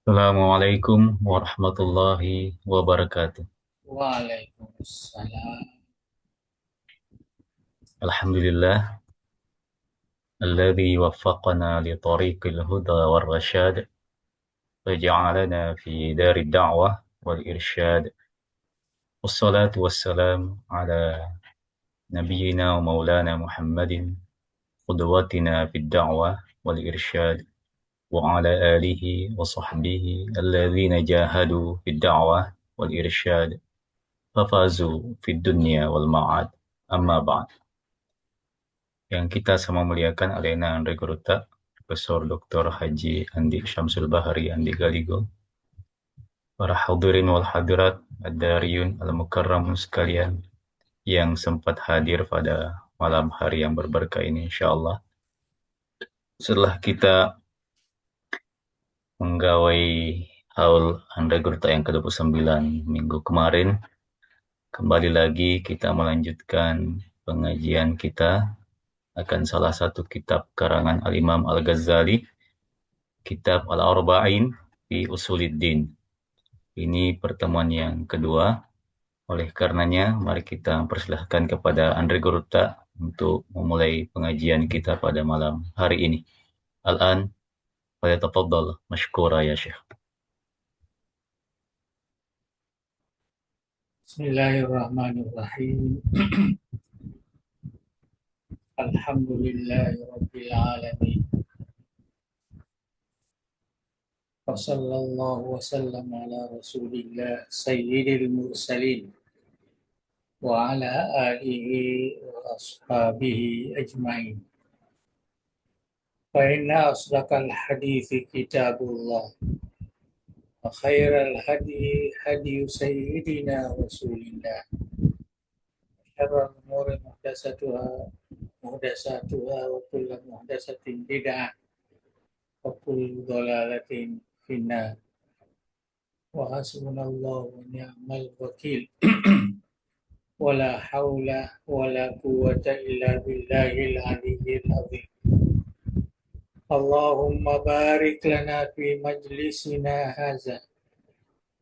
Assalamualaikum warahmatullahi wabarakatuh. Waalaikumsalam. Alhamdulillah, alladzi waffaqana li tariqil huda war rasyad, waja'alana fi darid da'wah wal irsyad. Wassalatu wassalam ala nabiyyina wa maulana Muhammadin, qudwatina fid da'wah wal irsyad, wa ala alihi wa sahbihi alladzina jahadu fid da'wah wal irsyad, fafazu fid dunya wal ma'ad. Amma ba'd. Yang kita sama muliakan Alena Andre Guruta, Profesor Dr. Haji Andi Syamsul Bahari Andi Galigo, para hadirin wal hadirat, Ad-Dariyun Al-Mukarramun sekalian yang sempat hadir pada malam hari yang berberkah ini insyaallah. Setelah kita menggawai haul Andre Guruta yang ke-29 minggu kemarin, kembali lagi kita melanjutkan pengajian kita akan salah satu kitab karangan Al-Imam Al-Ghazali, Kitab Al-Arba'in fi Usuluddin. Ini pertemuan yang kedua. Oleh karenanya, mari kita persilahkan kepada Andre Guruta untuk memulai pengajian kita pada malam hari ini. Al-an, falyatafaddal mashkura ya Syekh. Bismillahirrahmanirrahim. Alhamdulillahirabbil alamin. Wassallallahu wasallam ala Rasulillah sayyidil mursalin wa ala alihi wa ashabihi ajmain. Fa inna asdaqal hadithi kitabullah wa khairal hadi hadi sayyidina Rasulillah. Syarrul umuri muhdatsatuha wa kullu muhdatsatin bid'ah wa kullu dhalalatin finnar. Wa hasbunallahu wa ni'mal wakil. Wala haula wala quwwata illa billahil aliyyil azim. Allahumma barik lana fi majlisina hadza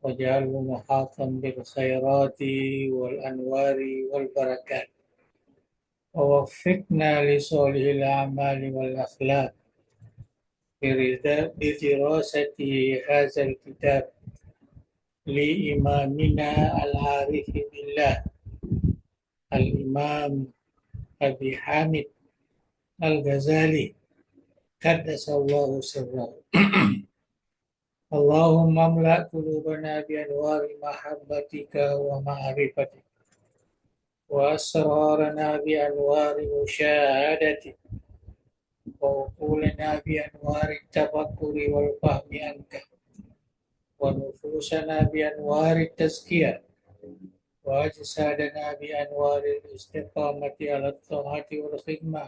waj'alhu muhatan bil khairati wal anwari wal barakat. ووفقنا لصالح الأعمال والأخلاق بدراسة هذا الكتاب لإمامنا العارف بالله الإمام أبي حامد الغزالي قدس الله سره. اللهم املأ قلوبنا بأنوار محبتك ومعرفتك وأسرارنا بأنوار مشاهدتك وعقولنا بأنوار التفكر والفهم عنك ونفوسنا بأنوار التزكية وأجسادنا بأنوار الاستقامة على الطاعة والخدمة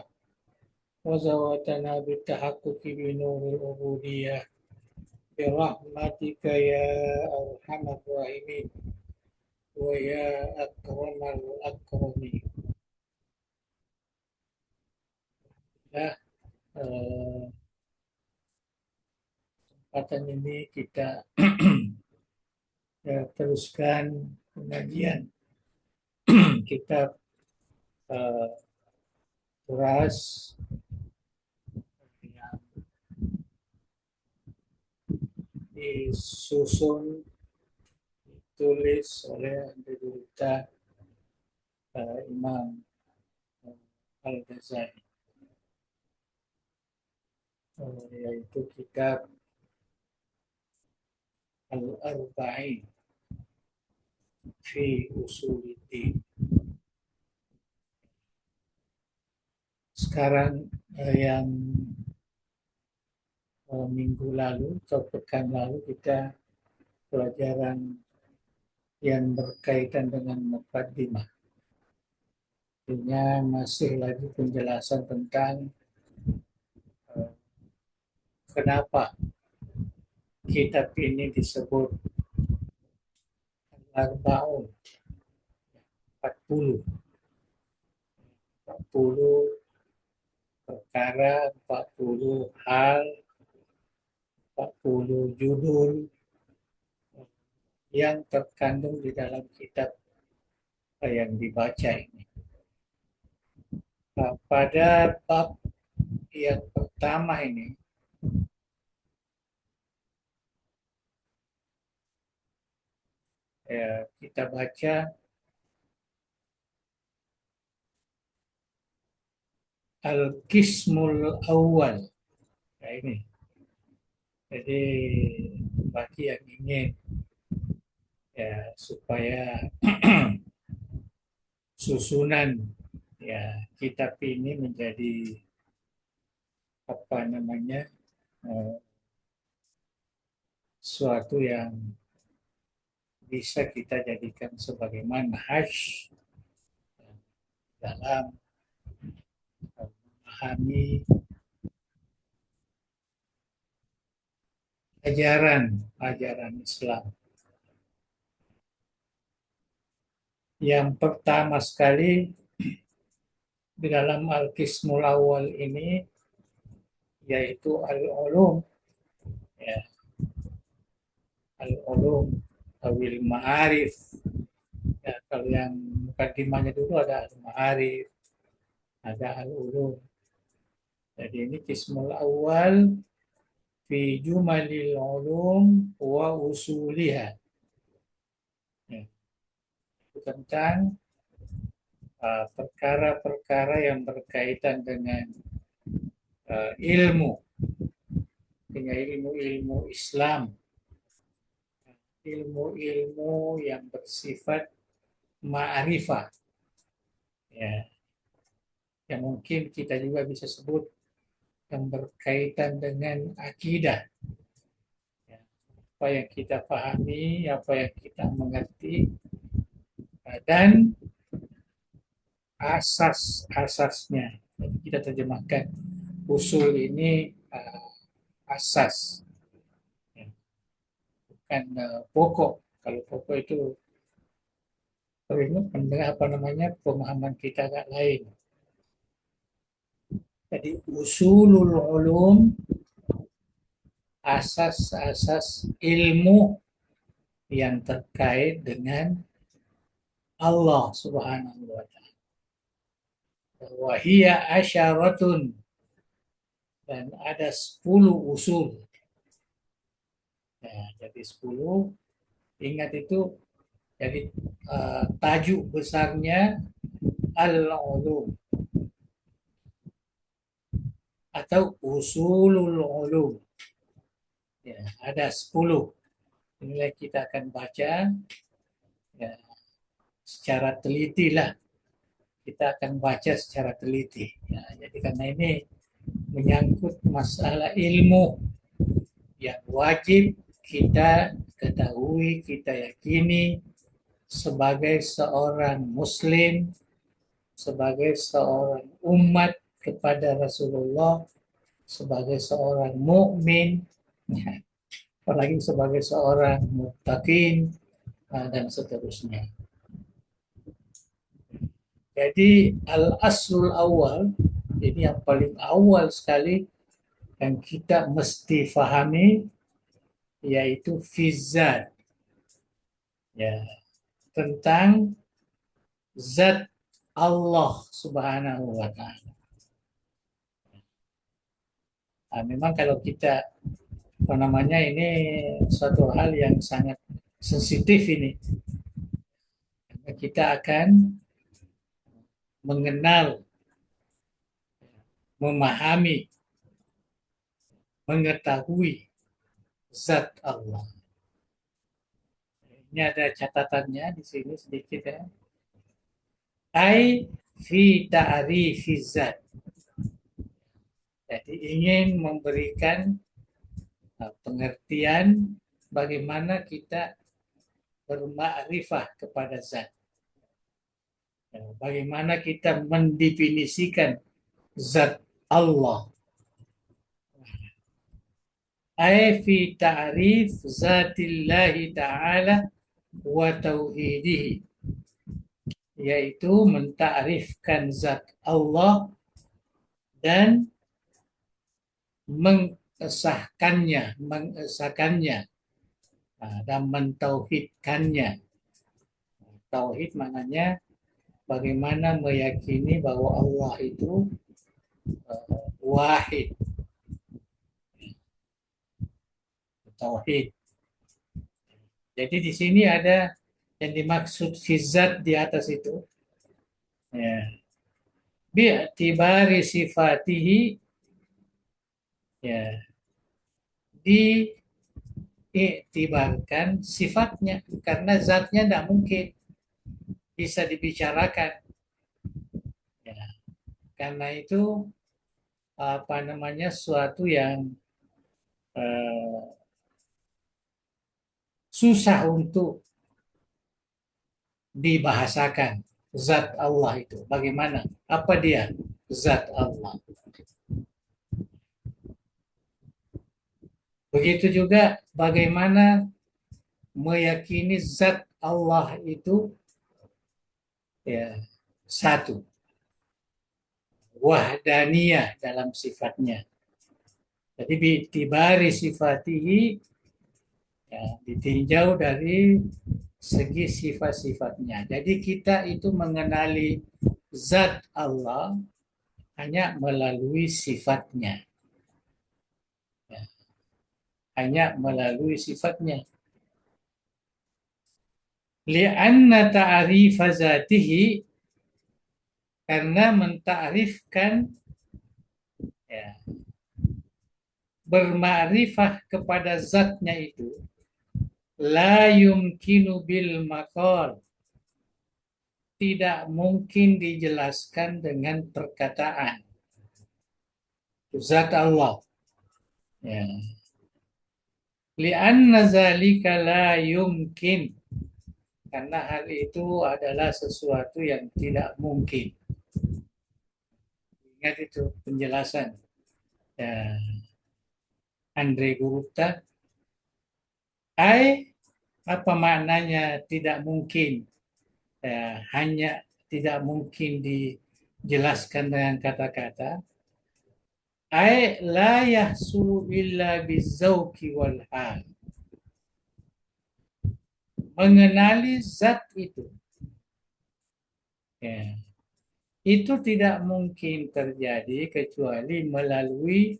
وزواتنا بالتحقق بنور العبودية برحمتك يا أرحم الراحمين ويا أكرم الأكرمين. Nah, kesempatan ini kita teruskan pengajian kitab Turas yang disusun ditulis oleh Duta Imam Al-Ghazali, yaitu kitab Al-Arba'in fi Usuluddin. Sekarang yang minggu lalu atau pekan lalu kita pelajaran yang berkaitan dengan muqaddimah. Artinya masih lagi penjelasan tentang kenapa kitab ini disebut Al-Arba'un, 40 perkara, 40 hal, 40 judul yang terkandung di dalam kitab yang dibaca ini. Pada bab yang pertama ini, kita baca Al-Qismul Awal. Nah, ini. Jadi bagi yang ingin ya supaya susunan ya kitab ini menjadi apa namanya suatu yang bisa kita jadikan sebagai manhaj dalam memahami ajaran Islam. Yang pertama sekali di dalam Al-Qismul Awal ini yaitu Al-Ulum, ya, Al-Ulum Awil Ma'arif. Ya, kalau yang mukadimahnya dulu ada Al-Ma'arif, ada Al-Ulum. Jadi ini Qismul Awal fi Jumalil Ulum wa Usuliha. Ya, itu tentang perkara-perkara yang berkaitan dengan ilmu, dengan ilmu-ilmu Islam, ilmu-ilmu yang bersifat ma'rifah, ya, yang mungkin kita juga bisa sebut yang berkaitan dengan akidah, ya, apa yang kita pahami, apa yang kita mengerti, dan asas-asasnya. Jadi kita terjemahkan usul ini asas, ya, bukan pokok. Kalau pokok itu pendengar apa namanya pemahaman kita agak lain. Jadi usulul ulum, asas-asas ilmu yang terkait dengan Allah Subhanahu wa taala. Wahia asyaratun, dan ada 10 usul. Nah, jadi 10, ingat itu, jadi tajuk besarnya al-ulum atau usulul ulum. Ya, ada 10. Inilah kita akan baca ya, secara teliti lah. Kita akan baca secara teliti. Ya, jadi karena ini menyangkut masalah ilmu yang wajib kita ketahui, kita yakini sebagai seorang muslim, sebagai seorang umat kepada Rasulullah, sebagai seorang mukmin, apalagi sebagai seorang muttaqin dan seterusnya. Jadi al-aslul awal, ini yang paling awal sekali yang kita mesti fahami, yaitu fizat, ya, tentang zat Allah Subhanahu wa taala. Nah, memang kalau kita apa namanya ini suatu hal yang sangat sensitif ini. Kita akan mengenal, memahami, mengetahui zat Allah. Ini ada catatannya di sini sedikit ya. Ai fi ta'rifi zat. Jadi ingin memberikan pengertian bagaimana kita bermakrifah kepada zat. Bagaimana kita mendefinisikan zat Allah. Ai fi ta'rif zatillahi ta'ala wa tauhidihi, yaitu mentakrifkan zat Allah dan mengesahkannya, mengesahkannya, dan mentauhidkannya. Tauhid maknanya bagaimana meyakini bahwa Allah itu wahid, tauhid. Jadi di sini ada yang dimaksud fizat di atas itu. Ya. Bi'tibari sifatihi, ya, diiktibarkan sifatnya karena zatnya tidak mungkin bisa dibicarakan. Ya. Karena itu apa namanya suatu yang eh, susah untuk dibahasakan. Zat Allah itu bagaimana? Apa dia zat Allah? Begitu juga bagaimana meyakini zat Allah itu, ya, satu, wahdaniyah dalam sifatnya. Jadi bitibari sifatihi, ya, ditinjau dari segi sifat-sifatnya. Jadi kita itu mengenali zat Allah hanya melalui sifatnya. Ya, hanya melalui sifatnya. Lianna ta'rifa zatihi, karena mentakrifkan, ya, bermakrifah kepada zatnya itu la yumkinu bil maqal, tidak mungkin dijelaskan dengan perkataan. Zat Allah, ya. Lianna zalika la yumkin, karena hal itu adalah sesuatu yang tidak mungkin. Ingat itu penjelasan, ya, Andre Gupta. Apa maknanya tidak mungkin? Ya, hanya tidak mungkin dijelaskan dengan kata-kata. La yahsulu illa bizauki wal hal. Mengenali zat itu, ya, itu tidak mungkin terjadi kecuali melalui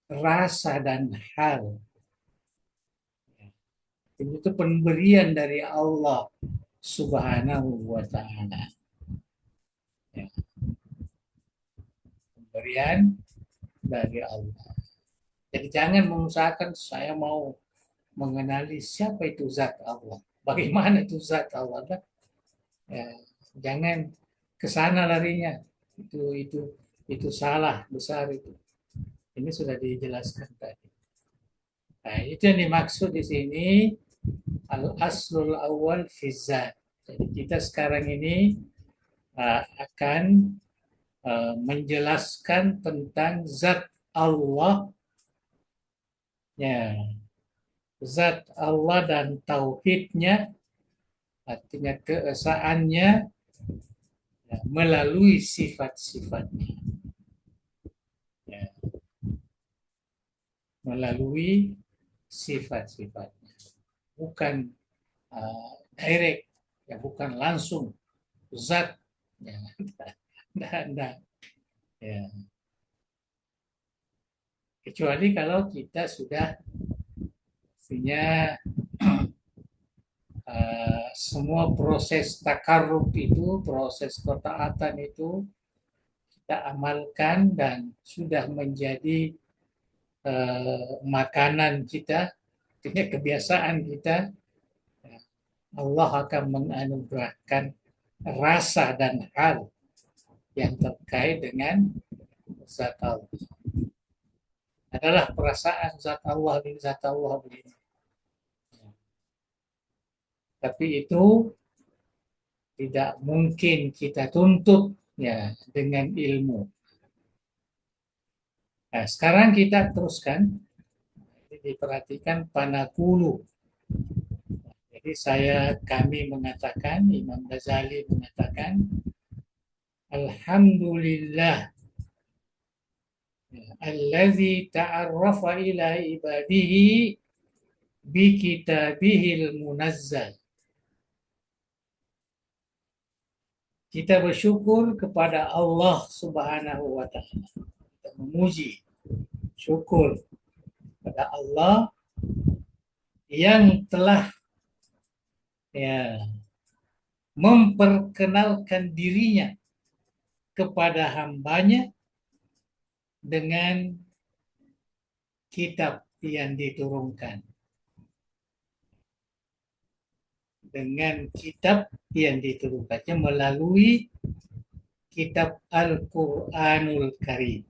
rasa dan hal. Itu pemberian dari Allah Subhanahu wa Ta'ala. Ya, pemberian dari Allah. Jadi jangan mengusahakan saya mau mengenali siapa itu zat Allah. Bagaimana itu zat Allah? Ya, jangan ke sana larinya. Itu salah besar itu. Ini sudah dijelaskan tadi. Nah, itu yang dimaksud di sini al-aslul awal fizat. Jadi kita sekarang ini akan menjelaskan tentang zat Allah, ya, zat Allah dan tauhidnya, artinya keesaannya, ya, melalui sifat-sifatnya, ya, melalui sifat-sifatnya, bukan direct, ya, bukan langsung zat, ya, nah, ya. Kecuali kalau kita sudah punya semua proses takarrub itu, proses ketaatan itu kita amalkan dan sudah menjadi makanan kita, artinya kebiasaan kita, Allah akan menganugerahkan rasa dan hal yang terkait dengan zat Allah. Adalah perasaan zat Allah begini. Tapi itu tidak mungkin kita tuntut, ya, dengan ilmu. Nah, sekarang kita teruskan. Diperhatikan panakulu. Jadi kami mengatakan, Imam Ghazali mengatakan, Alhamdulillah Allazi ta'arrafa ila ibadihi bi kitabihil munazzal. Kita bersyukur kepada Allah Subhanahu wa taala. Kita memuji, syukur kepada Allah yang telah ya memperkenalkan dirinya kepada hambanya dengan kitab yang diturunkan. Dengan kitab yang diturunkannya melalui kitab Al-Quranul Karim.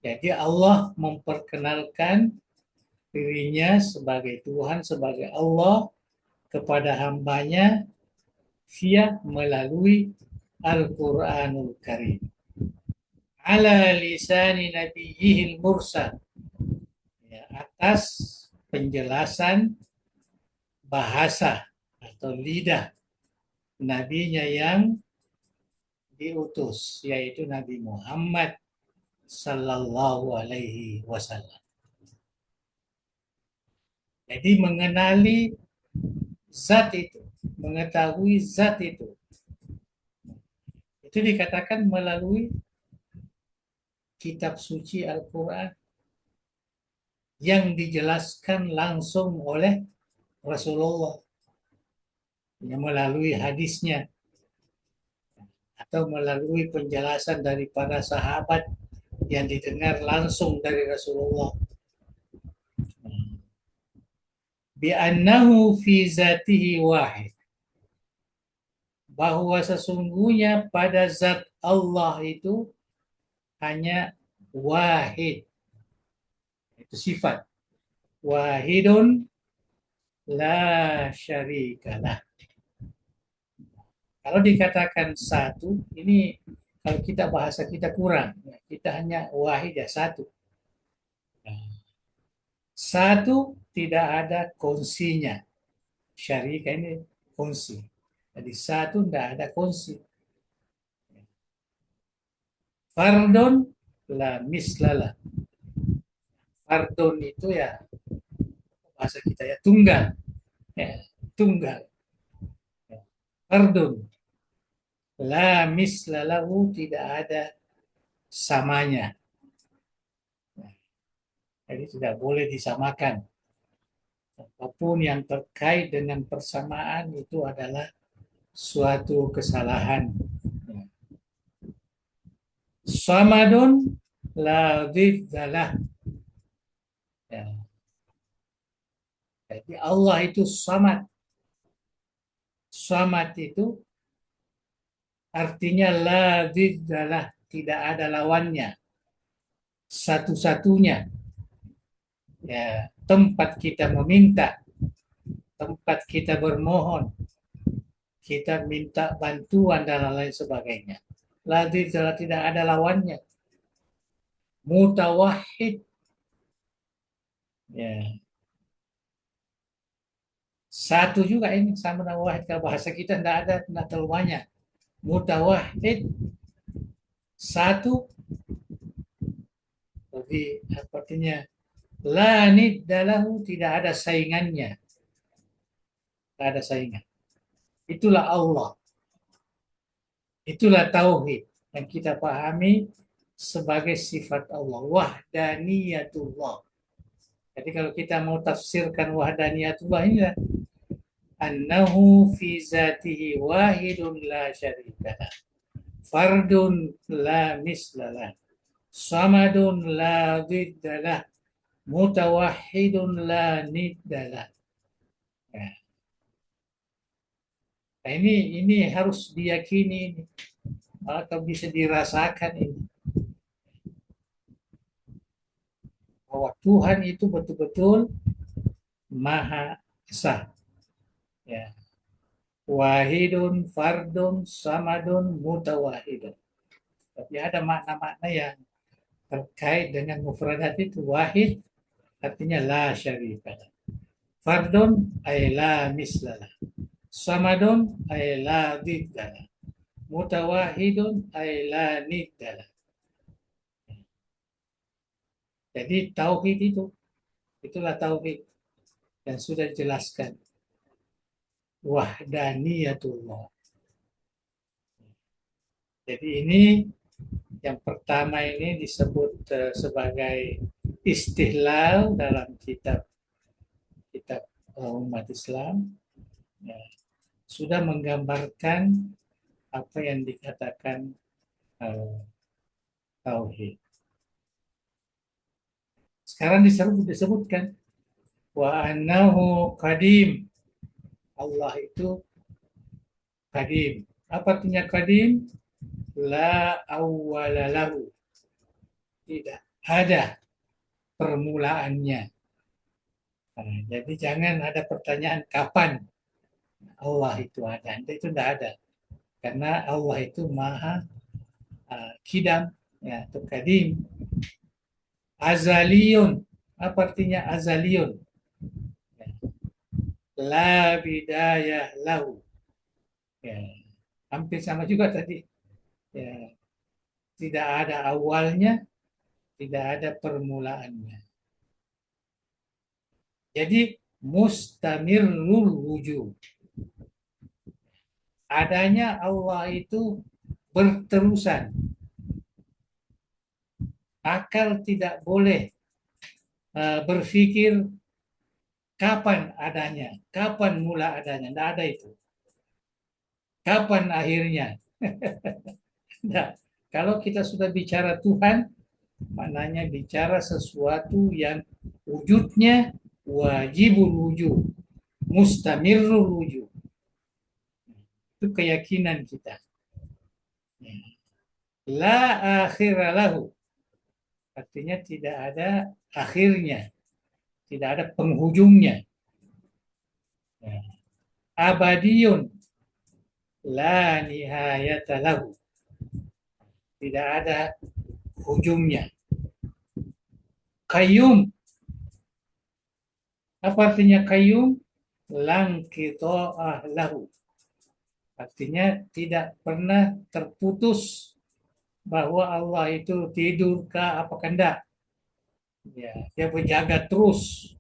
Jadi Allah memperkenalkan dirinya sebagai Tuhan, sebagai Allah kepada hambanya via melalui Al-Quranul Karim. Ala lisani nabiyihil mursal. Ya, atas penjelasan bahasa atau lidah nabinya yang diutus, yaitu Nabi Muhammad sallallahu alaihi wasallam. Jadi mengenali zat itu, mengetahui zat itu dikatakan melalui kitab suci Al-Quran yang dijelaskan langsung oleh Rasulullah yang melalui hadisnya atau melalui penjelasan dari para sahabat yang didengar langsung dari Rasulullah. Bi'annahu fi zatihi wahid. Bahwa sesungguhnya pada zat Allah itu hanya wahid. Itu sifat. Wahidun la syarikalah. Kalau dikatakan satu, ini kalau kita bahasa kita kurang. Kita hanya wahid ya satu. Satu tidak ada kongsinya. Syarika ini kongsi. Jadi satu tidak ada kongsi. Fardun la mislala. Fardun itu ya bahasa kita ya tunggal. Ya, tunggal. Fardun la mislalahu tidak ada samanya. Jadi tidak boleh disamakan. Apapun yang terkait dengan persamaan itu adalah suatu kesalahan. Samadun la dziddalah. Ya. Jadi Allah itu samad. Samad itu artinya la dziddalah, tidak ada lawannya. Satu-satunya. Ya, tempat kita meminta, tempat kita bermohon, kita minta bantuan dan lain sebagainya. Lagi tidak ada lawannya. Mutawahhid. Ya. Satu juga ini sama dengan wahid. Kalau bahasa kita tidak ada lawannya. Mutawahhid. Satu. Jadi artinya la niddalahu, tidak ada saingannya. Tidak ada saingan. Itulah Allah. Itulah tauhid yang kita pahami sebagai sifat Allah. Wahdaniyatullah. Jadi kalau kita mau tafsirkan wahdaniyatullah ini lah. Annahu fi zatihi wahidun la syarikalah. Fardun la mislalah. Samadun la dziddalah. Mutawahhidun la niddalah. Ya. Nah, ini harus diyakini, maka bisa dirasakan ini bahwa Tuhan itu betul-betul Maha Esa. Ya. Wahidun, fardun, samadun, mutawahidun. Tapi ada makna-makna yang terkait dengan mufradat itu. Wahid artinya la syarika. Fardun ay la mislalah. Samadun ay la dziddalah. Mutawahidun ay la niddalah. Jadi tauhid itulah tauhid yang sudah dijelaskan. Wahdaniyatullah. Jadi ini yang pertama ini disebut sebagai istihlal dalam kitab kitab umat Islam. Ya, sudah menggambarkan apa yang dikatakan uh, tauhid. Sekarang disebutkan wa annahu qadim. Allah itu qadim. Apa artinya qadim? La awwala lahu. Tidak ada permulaannya. Nah, jadi jangan ada pertanyaan kapan Allah itu ada. Itu tidak ada. Karena Allah itu maha kidam, ya, itu kadim. Azaliyun. Apa artinya azaliyun? Ya. La bidayah lahu. Ya. Hampir sama juga tadi. Ya. Tidak ada awalnya, tidak ada permulaannya. Jadi mustamirul wujud. Adanya Allah itu berterusan. Akal tidak boleh berpikir kapan adanya, kapan mula adanya. Tidak ada itu. Kapan akhirnya? Nah, kalau kita sudah bicara Tuhan, maknanya bicara sesuatu yang wujudnya wajibul wujud, mustamirul wujud. Itu keyakinan kita. La akhiralahu. Artinya tidak ada akhirnya, tidak ada penghujungnya. Abadiyun. La nihayata lahu. Tidak ada ujungnya. Qayyum. Apa artinya qayyum? Lang qita'ah lahu. Artinya tidak pernah terputus bahwa Allah itu tidur kah apa enggak. Ya, dia berjaga terus.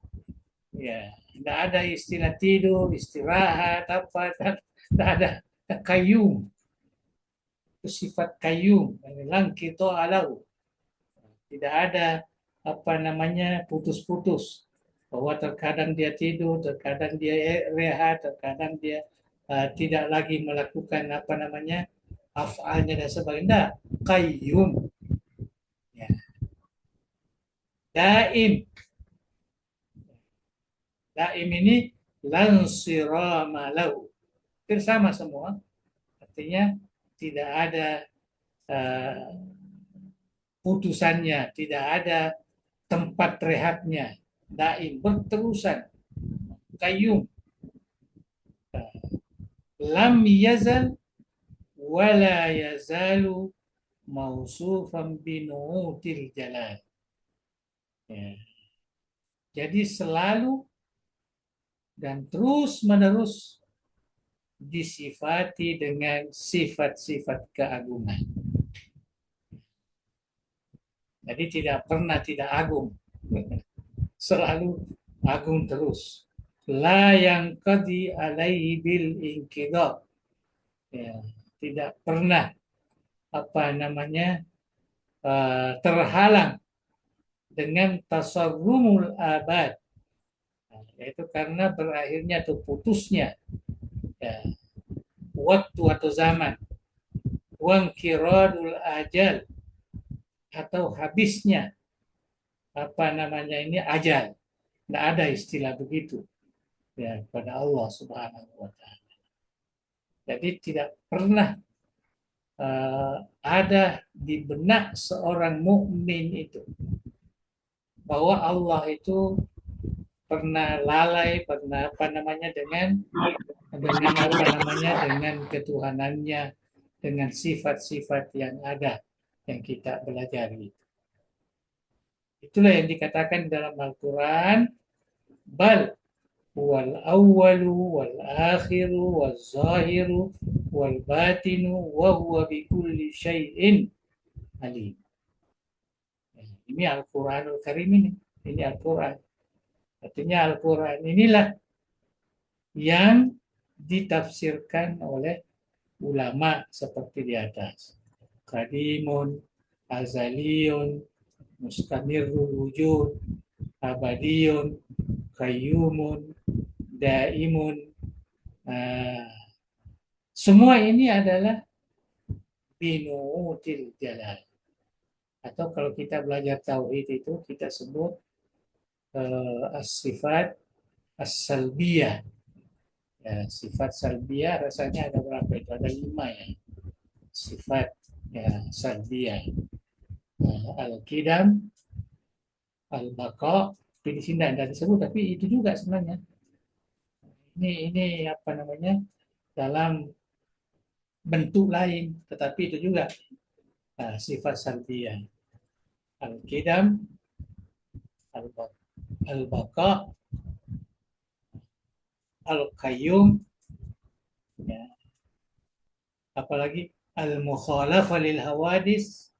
Ya, tidak ada istilah tidur, istirahat apa, tidak ada qayyum. Itu sifat qayyum, lang qita'ah lahu. Tidak ada apa namanya putus-putus, bahwa terkadang dia tidur, terkadang dia rehat, terkadang dia tidak lagi melakukan apa namanya afalnya dan sebagainya. Qayyum. Ya. Daim. Daim ini lansirama lahu. Sama semua. Artinya tidak ada putusannya, tidak ada tempat rehatnya. Daim, berterusan. Qayyum. Lam yazal wala yazalu mausufan binu'util jalal. Ya. Jadi selalu dan terus menerus disifati dengan sifat-sifat keagungan. Jadi tidak pernah tidak agung. Selalu agung terus. La yang qadi alaihi bil inqidha. Ya, tidak pernah apa namanya terhalang dengan tasarrumul abad, yaitu karena berakhirnya atau putusnya ya, waktu atau zaman, wangkiradul ajal atau habisnya apa namanya ini ajal. Tidak ada istilah begitu ya pada Allah Subhanahu wa taala. Jadi tidak pernah ada di benak seorang mukmin itu bahwa Allah itu pernah lalai, pernah apa namanya dengan apa namanya dengan ketuhanannya, dengan sifat-sifat yang ada yang kita pelajari. Itulah yang dikatakan dalam Al-Quran, bal huwal awwalu wal akhiru wal zahiru wal batinu wa huwa bikulli syai'in alim. Ini Al-Quranul Karim ini. Ini Al-Quran. Artinya Al-Quran inilah yang ditafsirkan oleh ulama seperti di atas. Kadimun, azaliyun, mustamirul wujud, abadiyun, kayyumun, daimun. Nah, semua ini adalah binu'util jalal. Atau kalau kita belajar tauhid itu kita sebut as-sifat as-salbiyah. Ya, sifat salbiyah rasanya ada berapa itu? Ada 5 ya. Sifat ya salbiyah. Al-qidam, al-baqa, tapi di sini tidak disebut, tapi itu juga sebenarnya. Ini apa namanya? Dalam bentuk lain, tetapi itu juga sifat salbiyah. Al-qidam, al-baqa, al-qayyum, ya. Apalagi al-mukhalafah lil hawadis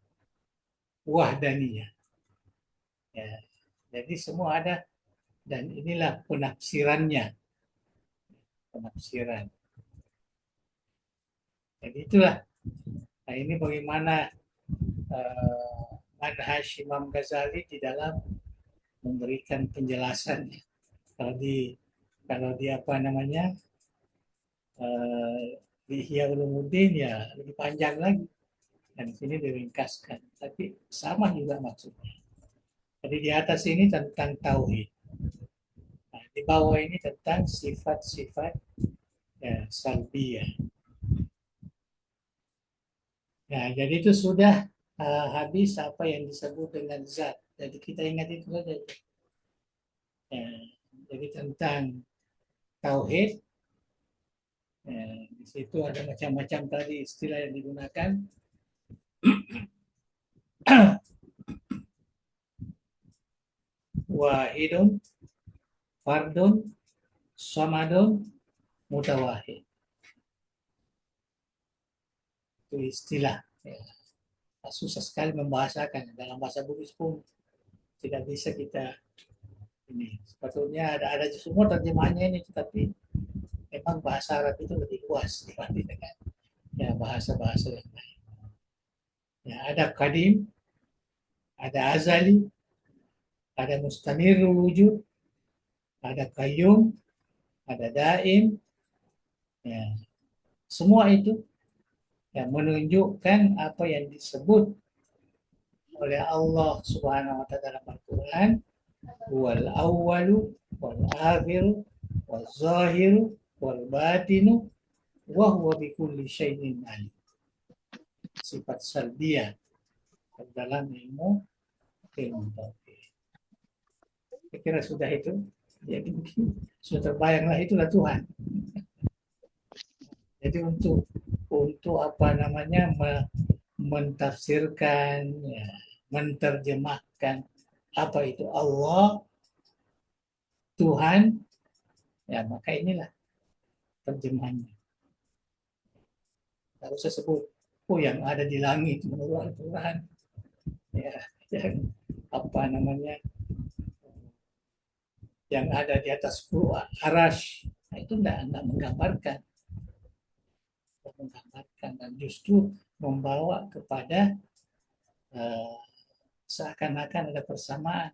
wahdaniyah. Ya. Jadi semua ada dan inilah penafsirannya, penafsiran. Jadi itulah. Nah, ini bagaimana manhaj Imam Ghazali di dalam memberikan penjelasan. Kalau di apa namanya di Ihya Ulumuddin ya lebih panjang lagi dan di sini diringkaskan. Tapi sama juga maksudnya. Jadi di atas ini tentang tauhid. Nah, di bawah ini tentang sifat-sifat ya, salbiyah. Nah, jadi itu sudah habis apa yang disebut dengan zat. Jadi kita ingat itu saja. Ya, jadi tentang tauhid, ya, di situ ada macam-macam tadi istilah yang digunakan. Wahidun, fardun, samadun, mutawahid. Itu istilah. Ya. Susah sekali membahasakan. Dalam bahasa Bugis pun tidak bisa kita ini. Sebetulnya ada semua terjemahannya ini, tetapi memang bahasa Arab itu lebih luas dibanding dengan ya bahasa-bahasa yang lain. Ya, ada kadim, ada azali, ada mustamirul wujud, ada qayyum, ada daim, ya. Semua itu yang menunjukkan apa yang disebut oleh Allah Subhanahu wa taala dalam Al-Qur'an, wal awwalu wal akhiru wal zahiru wal batinu wa huwa bikulli syai'in alim. Sifat salbiyah dalam ilmu tauhid. Saya kira sudah itu. Jadi mungkin sudah terbayanglah itulah Tuhan. Jadi untuk apa namanya mentafsirkan, ya, menterjemahkan apa itu Allah, Tuhan, ya maka inilah terjemahannya. Tidak usah sebut, oh yang ada di langit menurut Al-Quran, ya, yang apa namanya, yang ada di atas arash, nah, itu tidak menggambarkan dan justru membawa kepada uh, seakan-akan ada persamaan.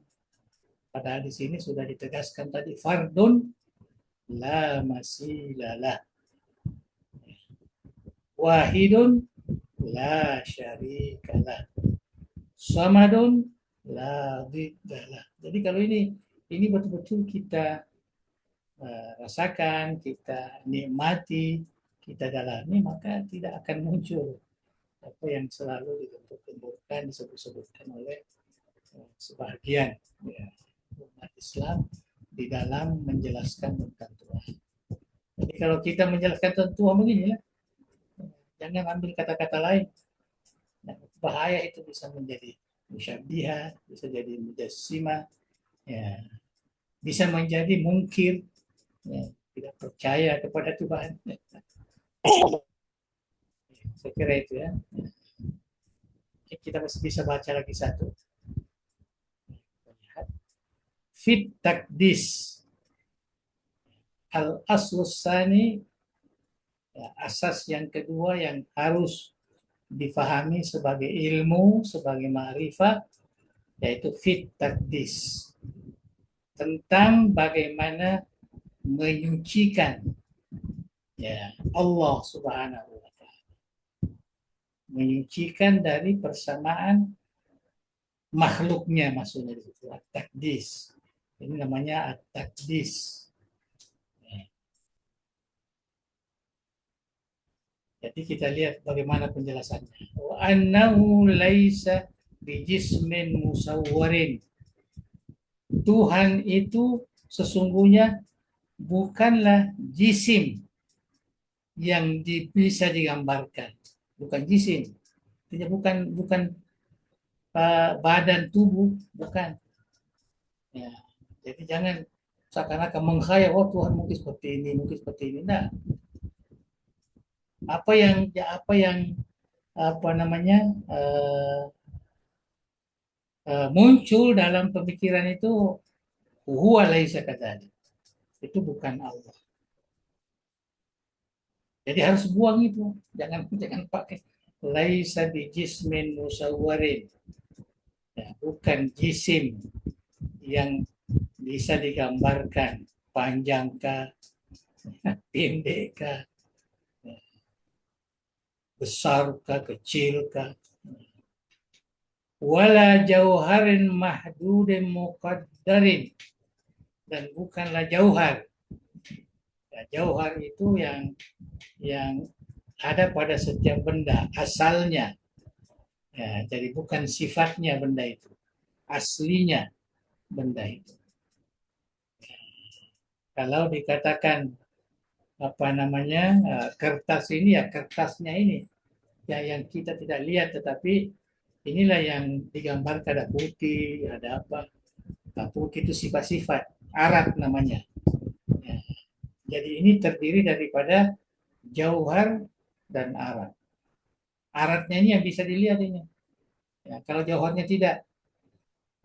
Padahal di sini sudah ditegaskan tadi fardun la masilalah, wahidun la syarikalah, samadun la diddalah. Jadi kalau ini betul-betul kita rasakan, kita nikmati, kita dalami, maka tidak akan muncul apa yang selalu ditentukan disebut-sebutkan oleh sebagian ya, umat Islam di dalam menjelaskan tentang Tuhan. Jadi kalau kita menjelaskan tentang Tuhan beginilah, jangan ambil kata-kata lain. Nah, bahaya itu bisa menjadi musyabbiha, bisa jadi mujassimah, ya, bisa menjadi mungkir, ya, tidak percaya kepada Tuhan. Saya kira itu ya. Kita masih bisa baca lagi satu. Fit takdis al aslusani, ya, asas yang kedua yang harus difahami sebagai ilmu, sebagai ma'rifat, yaitu fit takdis, tentang bagaimana menyucikan, ya, Allah Subhanahu wa taala, menyucikan dari persamaan makhluknya, maksudnya di situ at-takdis. Ini namanya at-takdis. Jadi kita lihat bagaimana penjelasannya. Wa annahu laisa bijismin musawwarin. Tuhan itu sesungguhnya bukanlah jisim yang bisa digambarkan. Bukan jisim. Artinya bukan badan tubuh, bukan. Ya. Jadi jangan seakan-akan menghayal, oh Tuhan mungkin seperti ini, mungkin seperti ini. Nah, apa namanya muncul dalam pemikiran itu, huwa laisa kadzalik. Itu bukan Allah. Jadi harus buang itu. Jangan pakai laisa bijismin musawwarin. Ya, bukan jisim yang bisa digambarkan, panjangkah, pendekkah, besarkah, kecilkah. Wala jauharin mahdudin muqaddarin, dan bukanlah jauhar. Ya, jauhar itu yang ada pada setiap benda asalnya. Ya, jadi bukan sifatnya benda itu, aslinya benda itu. Kalau dikatakan apa namanya kertas ini, ya kertasnya ini ya yang kita tidak lihat, tetapi inilah yang digambarkan, ada putih, ada apa. Nah, putih itu sifat-sifat arat namanya. Ya, jadi ini terdiri daripada jauhar dan arat. Aratnya ini yang bisa dilihat ini. Ya, kalau jauharnya tidak,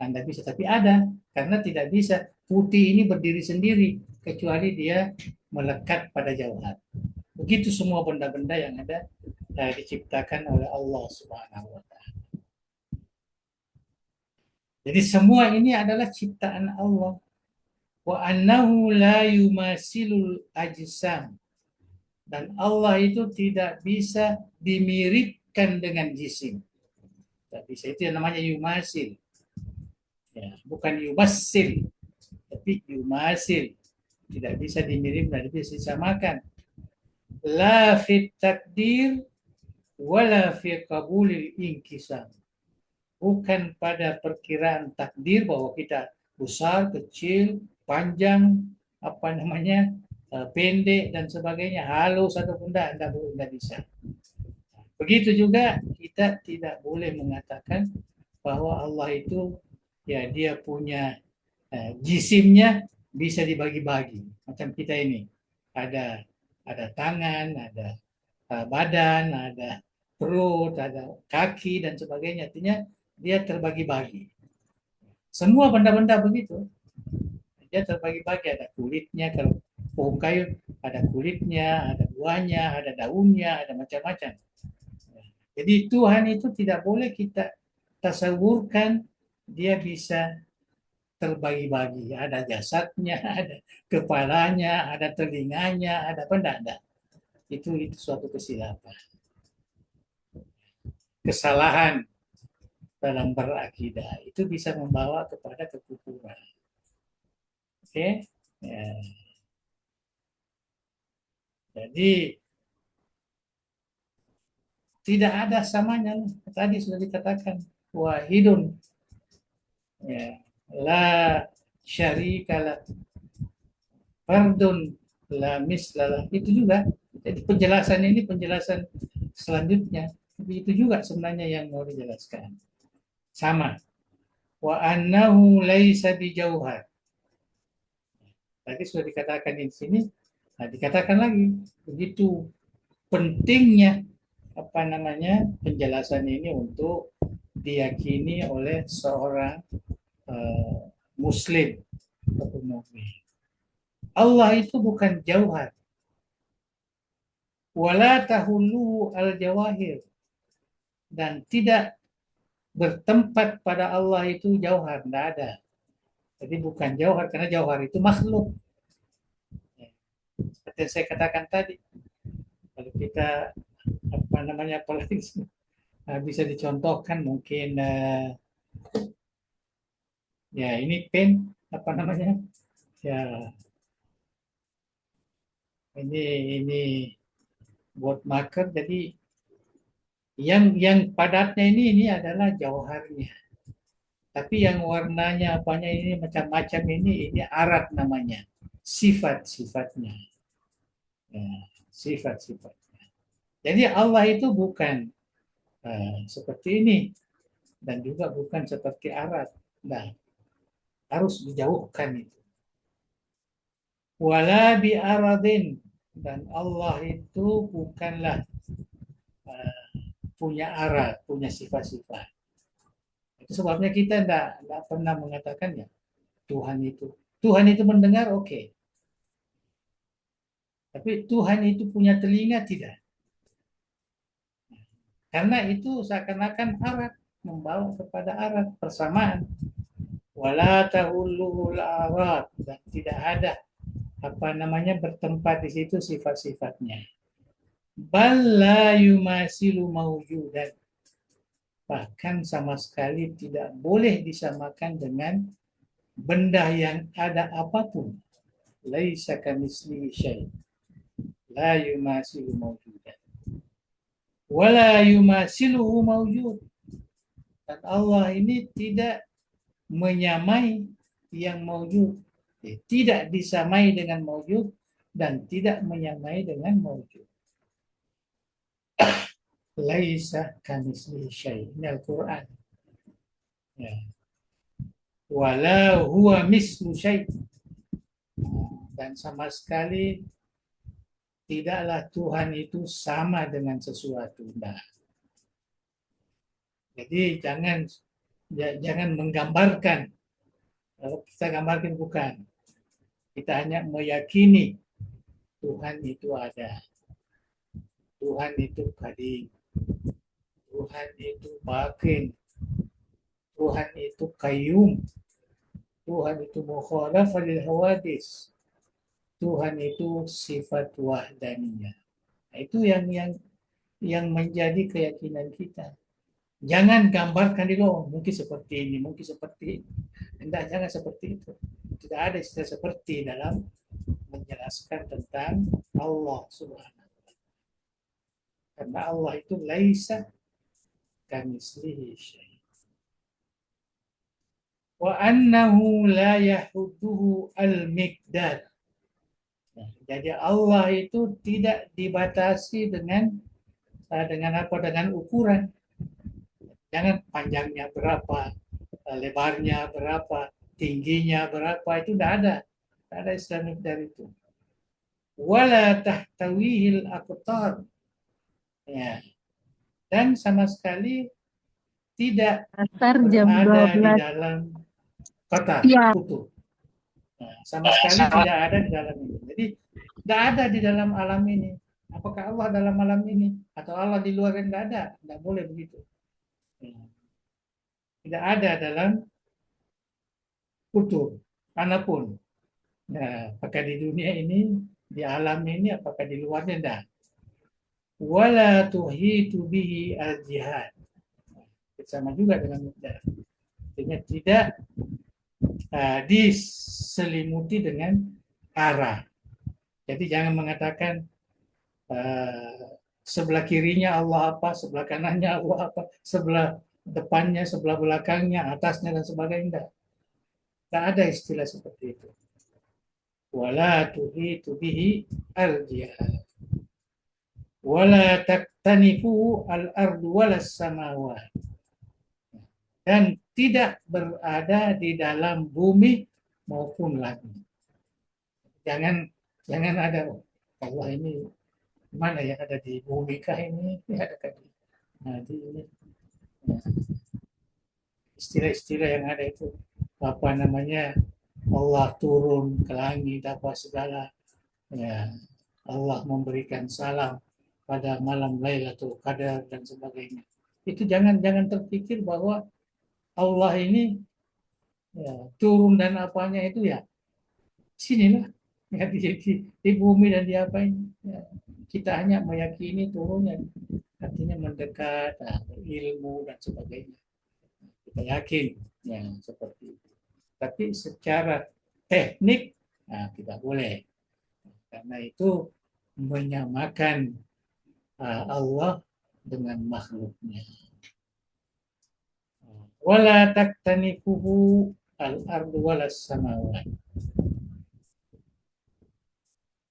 Anda bisa, tapi ada, karena tidak bisa putih ini berdiri sendiri kecuali dia melekat pada jauhar. Begitu semua benda-benda yang ada diciptakan oleh Allah Subhanahu wa taala. Jadi semua ini adalah ciptaan Allah. Wa annahu la yumasilul ajsam, dan Allah itu tidak bisa dimiripkan dengan jisim. Tidak bisa, itu yang namanya yumasil. Ya, bukan yumasil, tapi yumasil. Tidak bisa dimiripkan, tidak bisa disamakan. La fit takdir wala fi qabulil inkisam. Bukan pada perkiraan takdir bahwa kita besar, kecil, panjang, apa namanya, pendek dan sebagainya, halus ataupun tidak bisa. Begitu juga kita tidak boleh mengatakan bahwa Allah itu ya dia punya jisimnya bisa dibagi-bagi. Macam kita ini ada tangan, ada badan, ada perut, ada kaki dan sebagainya. Artinya dia terbagi-bagi. Semua benda-benda begitu. Dia terbagi-bagi, ada kulitnya, kalau pohon kayu ada kulitnya, ada buahnya, ada daunnya, ada macam-macam. Jadi Tuhan itu tidak boleh kita tasawurkan dia bisa terbagi-bagi. Ada jasadnya, ada kepalanya, ada telinganya, ada apa enggak. Itu suatu kesilapan. Kesalahan dalam berakidah itu bisa membawa kepada kekufuran. Oke, ya. Jadi tidak ada samanya. Tadi sudah dikatakan wahidun, ya, la syarikalah, fardun la mislalah. Itu juga. Jadi penjelasan ini penjelasan selanjutnya. Tapi itu juga sebenarnya yang mau dijelaskan. Sama. Wa annahu laisa bijauhar. Tadi sudah dikatakan di sini, nah dikatakan lagi begitu pentingnya penjelasan ini untuk diyakini oleh seorang Muslim atau mukmin. Allah itu bukan jauhar, wala tahullu al jawahir, dan tidak bertempat pada Allah itu jauhar, tidak ada. Jadi bukan jauhar karena jauhar itu makhluk. Seperti yang saya katakan tadi, kalau kita apalagi bisa dicontohkan mungkin ya ini pen ya ini buat marker. Jadi yang padatnya ini adalah jauharnya. Tapi yang warnanya apanya ini macam-macam ini arat namanya. Sifat-sifatnya. Ya, sifat-sifat. Jadi Allah itu bukan seperti ini dan juga bukan seperti arat. Nah, harus dijauhkan itu. Wala bi aradin, dan Allah itu bukanlah punya arat, punya sifat-sifat. Itu sebabnya kita tidak pernah mengatakan ya Tuhan itu. Tuhan itu mendengar, oke. Okay. Tapi Tuhan itu punya telinga, tidak. Karena itu seakan-akan arat, membawa kepada arat, persamaan. Wala tahulluhul arat, dan tidak ada bertempat di situ sifat-sifatnya. Bal la yumasilu mawjudan, bahkan sama sekali tidak boleh disamakan dengan benda yang ada apapun. Laisa kamitslihi syai', la yumasilu mawjudan wala yumasiluhu mawjud, dan Allah ini tidak menyamai yang mawjud, tidak disamai dengan mawjud dan tidak menyamai dengan mawjud. Laisa kamitslihi syai', ini Al-Qur'an. Ya. Wala huwa mislu syai', dan sama sekali tidaklah Tuhan itu sama dengan sesuatu. Nah, jadi jangan menggambarkan. Kalau kita gambarkan bukan. Kita hanya meyakini Tuhan itu ada. Tuhan itu qadim. Tuhan itu bakin. Tuhan itu qayyum. Tuhan itu mukhalafah lil hawadis. Tuhan itu sifat wahdaniyah. Nah, itu yang menjadi keyakinan kita. Jangan gambarkan di luar, mungkin seperti ini, mungkin seperti ini. Tidak, jangan seperti itu. Tidak ada istilah seperti dalam menjelaskan tentang Allah Subhanahu wa ta'ala. Karena Allah itu laisa kamitslihi syai'. Wa annahu la yahudduhu al-miqdar. Nah, jadi Allah itu tidak dibatasi dengan dengan ukuran. Jangan panjangnya berapa, lebarnya berapa, tingginya berapa, itu tidak ada. Tidak ada istilah dari itu. Wala tahtawihil aqtar. Ya. Dan sama sekali tidak berada di dalam kata utuh. Nah, sama sekali tidak ada di dalam ini. Jadi tidak ada di dalam alam ini. Apakah Allah dalam alam ini atau Allah di luar? Tidak ada. Tidak boleh begitu. Tidak ada dalam utuh manapun. Nah, apakah di dunia ini, di alam ini, apakah di luarnya? Tidak. Wala tuhitu bihi al-jihad. Sama juga dengan mudah. Artinya tidak diselimuti dengan arah. Jadi jangan mengatakan sebelah kirinya Allah apa, sebelah kanannya Allah apa, sebelah depannya, sebelah belakangnya, atasnya dan sebagainya. Tak ada istilah seperti itu. Wala tuhitu bihi al-jihad. Wala taktanifu al-ardu walas samawat. Dan tidak berada di dalam bumi maupun langit. Jangan jangan ada Allah ini mana yang ada di bumi kah ini? Ya, ada di, nah, di istilah-istilah yang ada itu apa namanya Allah turun ke langit apa segala ya Allah memberikan salam pada malam Lailatul Qadar dan sebagainya. Itu jangan terpikir bahwa Allah ini ya, turun dan apanya itu ya sinilah ya, di bumi dan di apa ini. Ya, kita hanya meyakini turunnya artinya mendekat, nah, berilmu dan sebagainya. Kita yakin ya seperti itu. Tapi secara teknik nah, tidak boleh karena itu menyamakan Allah dengan makhluknya. Wala taktanifuhu al-ardu walas samawat.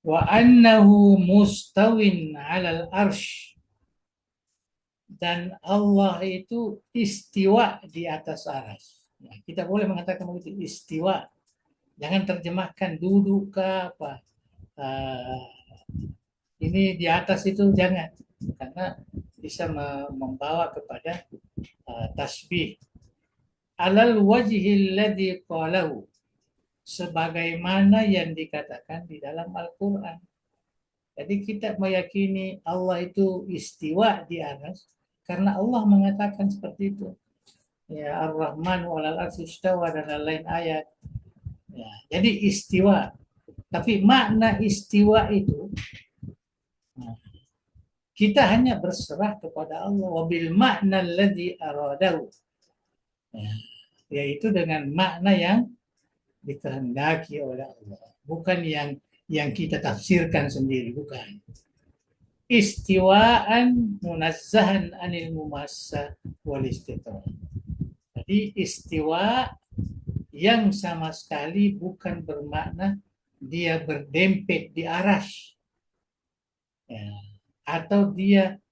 Wa annahu mustawin 'alal arsh. Dan Allah itu istiwa di atas aras. Ya, kita boleh mengatakan begitu istiwa. Jangan terjemahkan duduk ke apa. Uh, ini di atas itu jangan karena bisa membawa kepada tasbih alal wajhil ladzi qalahu sebagaimana yang dikatakan di dalam Al-Qur'an. Jadi kita meyakini Allah itu istiwa di atas karena Allah mengatakan seperti itu. Ya Ar-Rahman walal arsy istawa dan lain ayat. Ya, jadi istiwa. Tapi makna istiwa itu kita hanya berserah kepada Allah wabil makna alladzi aradahu. Ya, yaitu dengan makna yang dikehendaki oleh Allah, bukan yang kita tafsirkan sendiri, bukan. Istiwaan munazzahan anil mumassa wal istitra. Jadi istiwa yang sama sekali bukan bermakna dia berdempet di aras ya, atau dia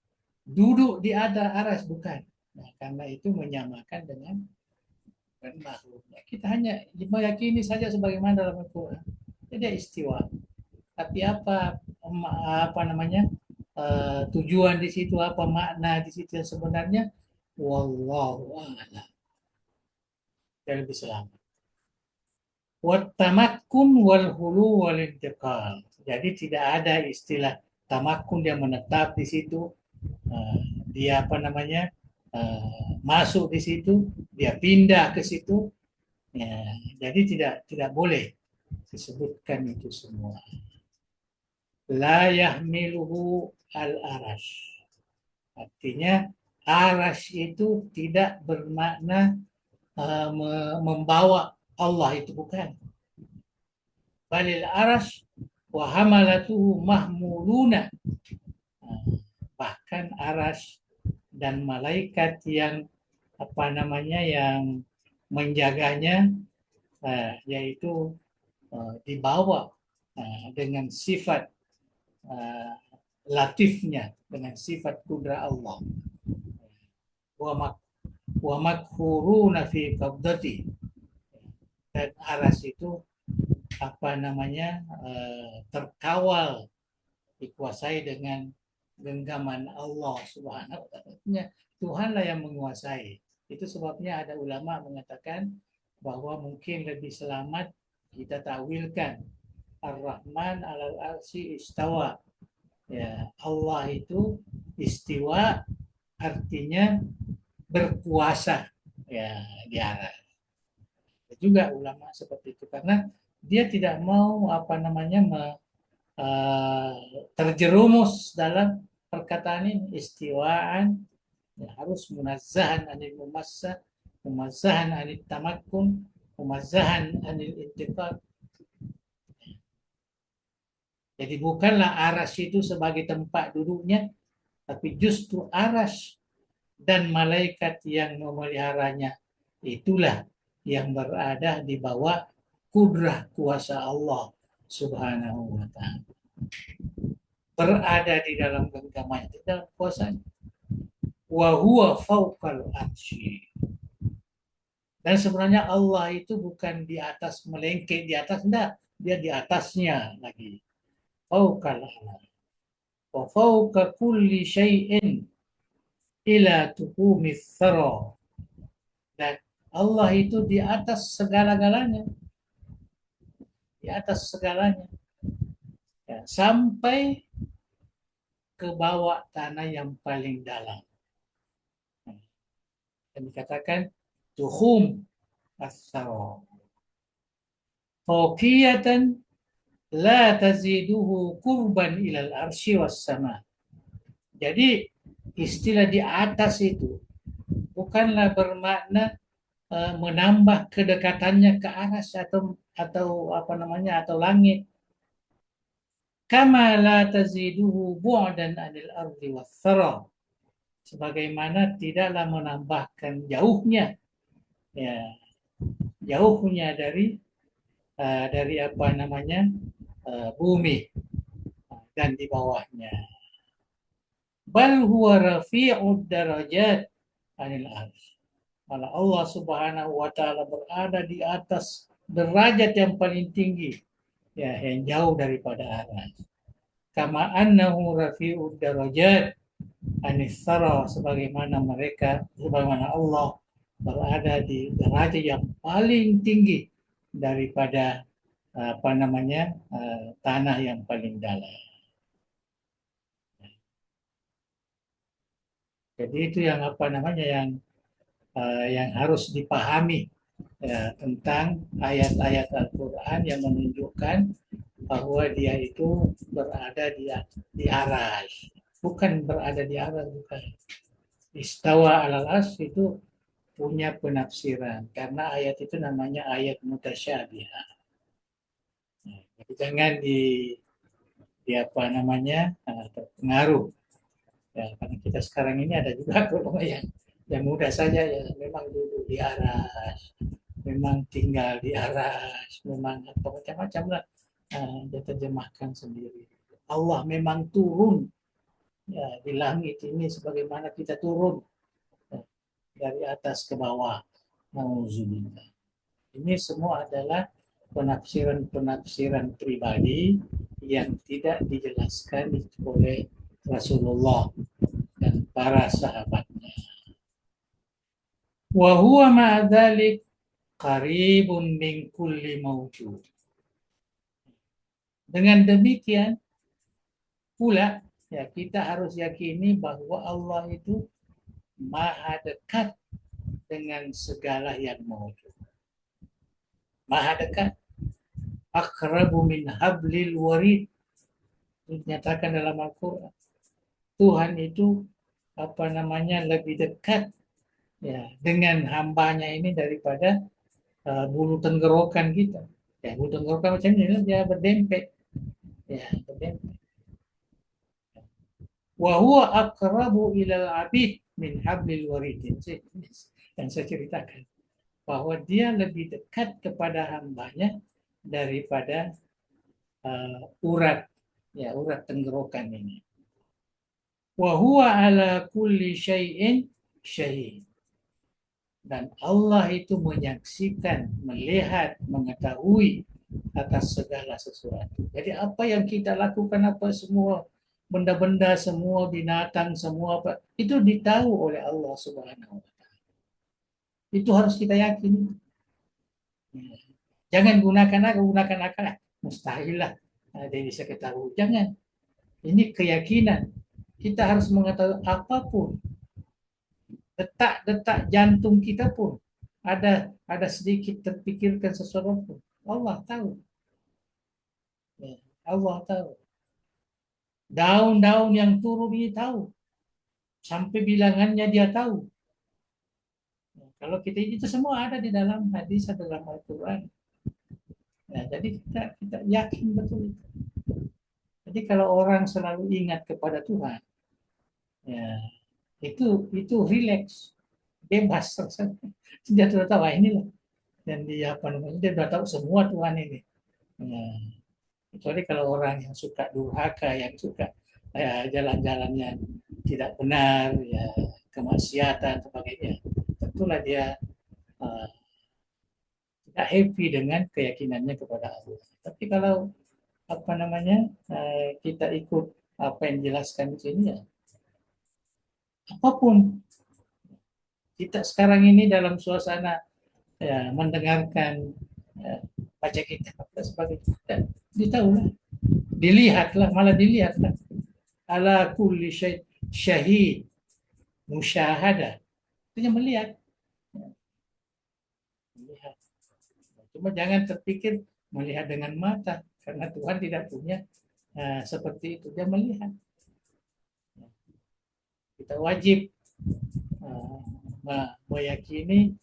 duduk di atas aras, bukan. Nah, karena itu menyamakan dengan makhluknya. Kita hanya meyakini saja sebagaimana dalam Al-Quran. Jadi istiwa. Tapi apa namanya tujuan di situ, apa makna di situ yang sebenarnya, wallahu a'lam. Dan lebih selamat. Wattamakkun wal hulu wal intiqal. Jadi tidak ada istilah tamakun yang menetap di situ. Dia apa namanya masuk di situ, dia pindah ke situ. Ya, jadi tidak boleh disebutkan itu semua. La yahmiluhu al-arash. Artinya arash itu tidak bermakna membawa Allah, itu bukan. Balil arash wa hamalatuhu mahmuluna. Bahkan arash dan malaikat yang apa namanya yang menjaganya yaitu dibawa dengan sifat latifnya, dengan sifat kudra Allah. Wa makhuruna fi qabdati. Dan aras itu apa namanya terkawal, dikuasai dengan genggaman Allah Subhanahu wa taala. Tuhanlah yang menguasai. Itu sebabnya ada ulama mengatakan bahwa mungkin lebih selamat kita takwilkan Ar-Rahman alal arsy istawa. Ya, Allah itu istiwa artinya berkuasa ya di aras. Juga ulama seperti itu karena dia tidak mau apa namanya terjerumus dalam perkataan ini istiwaan ya, harus munazzahan anil mumassa, mumazzahan anil tamakkun, mumazzahan anil intiqal. Jadi bukanlah aras itu sebagai tempat duduknya, tapi justru aras dan malaikat yang memeliharanya itulah yang berada di bawah kudrah kuasa Allah Subhanahu wa taala. Berada di dalam genggamannya, di dalam kuasanya. Wa huwa fawqal arsy. Dan sebenarnya Allah itu bukan di atas, melengket di atas, enggak. dia di atasnya lagi. Fauqal a'la. Wa fauqa kulli syai'in ila tuhumis thara. Dan Allah itu di atas segala-galanya, di atas segalanya. Ya, sampai ke bawah tanah yang paling dalam. Dan dikatakan tuhum as-thara. Fawqiyatan la taziduhu kurban ilal arsy was sama. Jadi istilah di atas itu bukanlah bermakna menambah kedekatannya ke aras atau apa namanya atau langit. Kama la taziduhu bu'dan anil ardi was thara. Sebagaimana tidaklah menambahkan jauhnya, ya, jauhnya dari apa namanya bumi dan di bawahnya. Bal huwa rafi'ud darajat anil arsy. Malah Allah Subhanahu wa taala berada di atas derajat yang paling tinggi, ya, yang jauh daripada aras. Kama annahu rafi'ud darajat anis sara, sebagaimana Allah berada di derajat yang paling tinggi daripada apa namanya tanah yang paling dalam. Jadi itu yang apa namanya yang harus dipahami, ya, tentang ayat-ayat Al-Quran yang menunjukkan bahwa dia itu berada di aras, bukan berada di aras, bukan. Istawa alal as itu punya penafsiran karena ayat itu namanya ayat mutasyabihah. Nah, jadi jangan di apa namanya terpengaruh, ya, karena kita sekarang ini ada juga golongan yang mudah saja, ya, memang duduk di aras, memang tinggal di aras, memang apa macam-macam lah, dia terjemahkan sendiri. Allah memang turun, ya, di langit ini sebagaimana kita turun, ya, dari atas ke bawah. Nauzubillah. Ini semua adalah penafsiran-penafsiran pribadi yang tidak dijelaskan oleh Rasulullah dan para sahabatnya. Wa huwa ma'adzalik qaribun min kulli mawjud. Dengan demikian pula, ya, kita harus yakini bahwa Allah itu maha dekat dengan segala yang mawjud. Maha dekat. Aqrabu min hablil warid. Dinyatakan dalam Al-Quran. Tuhan itu apa namanya lebih dekat, ya, dengan hambanya ini daripada bulu tenggorokan kita. Ya, bulu tenggorokan macam ini dia berdempet, ya, berdempet. Wa huwa aqrabu ilal abid min hablil warid. Yang saya ceritakan bahwa dia lebih dekat kepada hambanya daripada urat, ya, urat tenggorokan ini. Wa huwa ala kulli syai'in syahid. Dan Allah itu menyaksikan, melihat, mengetahui atas segala sesuatu. Jadi apa yang kita lakukan, apa semua benda-benda, semua binatang, semua apa, itu ditahu oleh Allah Subhanahu wa taala. Itu harus kita yakini. Jangan gunakan akal. Mustahil lah dia bisa ketahui. Jangan. Ini keyakinan. Kita harus mengetahui apapun. Detak-detak jantung kita pun ada sedikit terpikirkan sesuatu pun. Allah tahu. Ya, Allah tahu. Daun-daun yang turun ini tahu. Sampai bilangannya dia tahu. Ya, kalau kita itu semua ada di dalam hadis, dalam Al-Quran. Ya, jadi kita yakin betul itu. Jadi kalau orang selalu ingat kepada Tuhan, ya, itu rileks, bebas. Dia sudah tahu inilah, dan dia apa namanya, dia sudah tahu semua Tuhan ini. Ya, kecuali kalau orang yang suka durhaka, yang suka jalan-jalannya tidak benar, ya, kemaksiatan sebagainya, tentulah dia tidak happy dengan keyakinannya kepada Allah. Tapi kalau apa namanya kita ikut apa yang dijelaskan di sini ya, apapun kita sekarang ini dalam suasana ya, mendengarkan ya, baca kitab dan sebagainya, ya, ditahulah, dilihatlah, malah dilihatlah. Ala kulli syahid musyahadah, itu melihat, melihat. Cuma jangan terpikir melihat dengan mata, karena Tuhan tidak punya seperti itu. Dia melihat. Kita wajib meyakini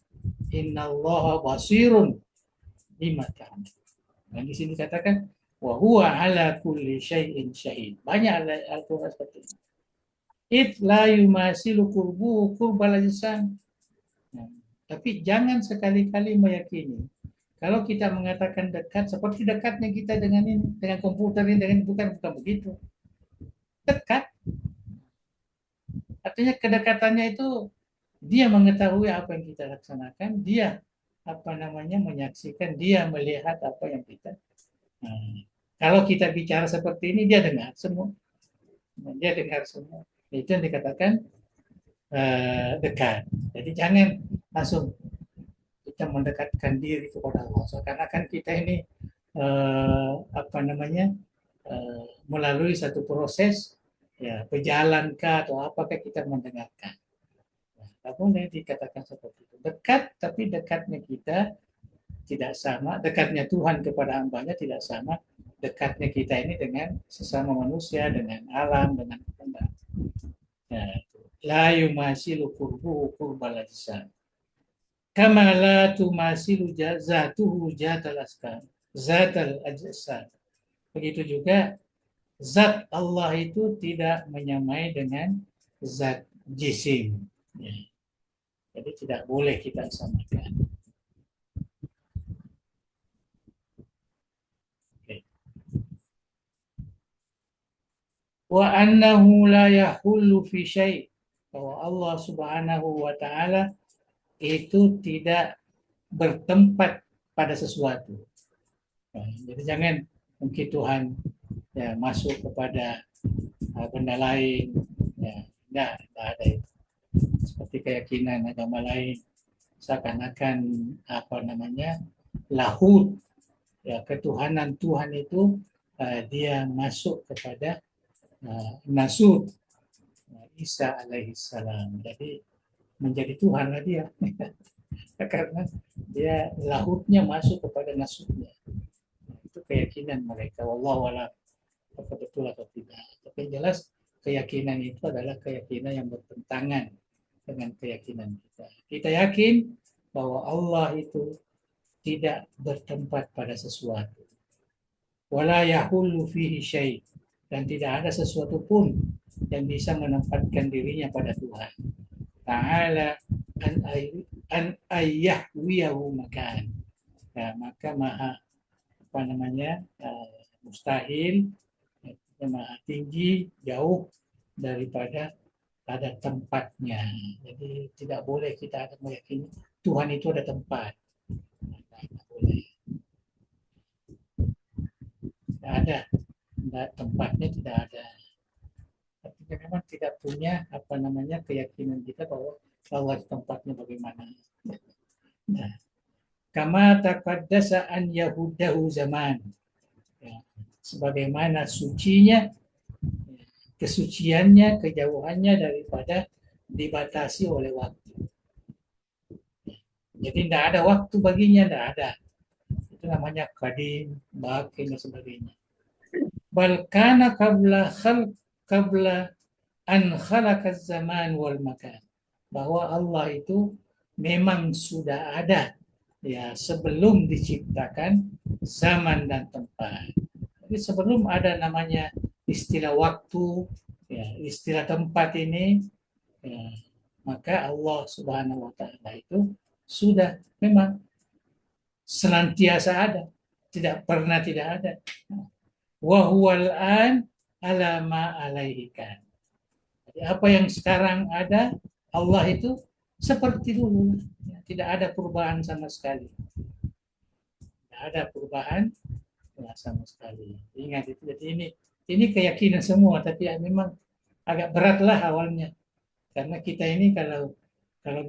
innallaha basirun bima ta'mal. Nah, di sini katakan wa huwa ala kulli syai'in syahid. Banyak Al-Qur'an seperti itu. It la yumasilu qurbu qurbal lisan. Nah, tapi jangan sekali-kali meyakini kalau kita mengatakan dekat seperti dekatnya kita dengan ini, dengan komputer ini, dengan bukan begitu. Dekat artinya kedekatannya itu dia mengetahui apa yang kita laksanakan, dia apa namanya menyaksikan, dia melihat apa yang kita. Nah, kalau kita bicara seperti ini, dia dengar semua, dia dengar semua. Itu yang dikatakan dekat. Jadi jangan langsung kita mendekatkan diri kepada Allah. Seakan-akan kita ini apa namanya melalui satu proses ya berjalan atau apakah kita mendengarkan. Nah, boleh dikatakan seperti itu. Dekat, tapi dekatnya kita tidak sama. Dekatnya Tuhan kepada hambanya tidak sama. Dekatnya kita ini dengan sesama manusia, dengan alam, dengan benda. Nah, la yumasilu qurbuhu qurbal ajsam. Kama la tumasilu zatuhu zatal askan. Zatal ajsam. Begitu juga zat Allah itu tidak menyamai dengan zat jisim. Ya. Jadi tidak boleh kita samakan. Okay. Wa annahu la yahullu fi syai'. Bahwa Allah Subhanahu wa taala itu tidak bertempat pada sesuatu. Nah, jadi jangan mungkin Tuhan ya masuk kepada benda lain, ya enggak ada itu. Seperti keyakinan agama lain seakan-akan apa namanya lahud ya ketuhanan Tuhan itu dia masuk kepada nasud Isa alaihissalam. Jadi menjadi Tuhan lah dia karena dia lahutnya masuk kepada nasudnya. Itu keyakinan mereka. Wallahu a'lam apa betul atau tidak. Tapi yang jelas keyakinan itu adalah keyakinan yang bertentangan dengan keyakinan kita. Kita yakin bahwa Allah itu tidak bertempat pada sesuatu. Wala yahullu fihi syai' dan tidak ada sesuatu pun yang bisa menempatkan dirinya pada Tuhan. Ta'ala an ayyahwiyahu makan. Ya, maka maha apa namanya mustahil, maha tinggi, jauh daripada ada tempatnya. Jadi tidak boleh kita ada meyakini Tuhan itu ada tempat. Tidak boleh. Tidak ada. Tempatnya tidak ada. Tapi memang tidak punya apa namanya keyakinan kita bahwa tempatnya bagaimana. Nah, kama taqaddasa an yahudahu zaman. Ya, sebagaimana sucinya, kesuciannya, kejauhannya daripada dibatasi oleh waktu. Jadi tidak ada waktu baginya, tidak ada. Itu namanya qadim, baqi dan sebagainya. Bal kana qabla an khalaqaz zaman wal makan. Bahwa Allah itu memang sudah ada ya sebelum diciptakan zaman dan tempat. Jadi sebelum ada namanya istilah waktu, ya, istilah tempat ini, ya, maka Allah Subhanahu wa taala itu sudah memang senantiasa ada, tidak pernah tidak ada. Wa huwal an ala ma alaihi kan. Jadi apa yang sekarang ada, Allah itu seperti dulu, ya, tidak ada perubahan sama sekali. Tidak ada perubahan sama sekali. Ingat itu. Jadi ini keyakinan semua, tapi ya memang agak beratlah awalnya. Karena kita ini kalau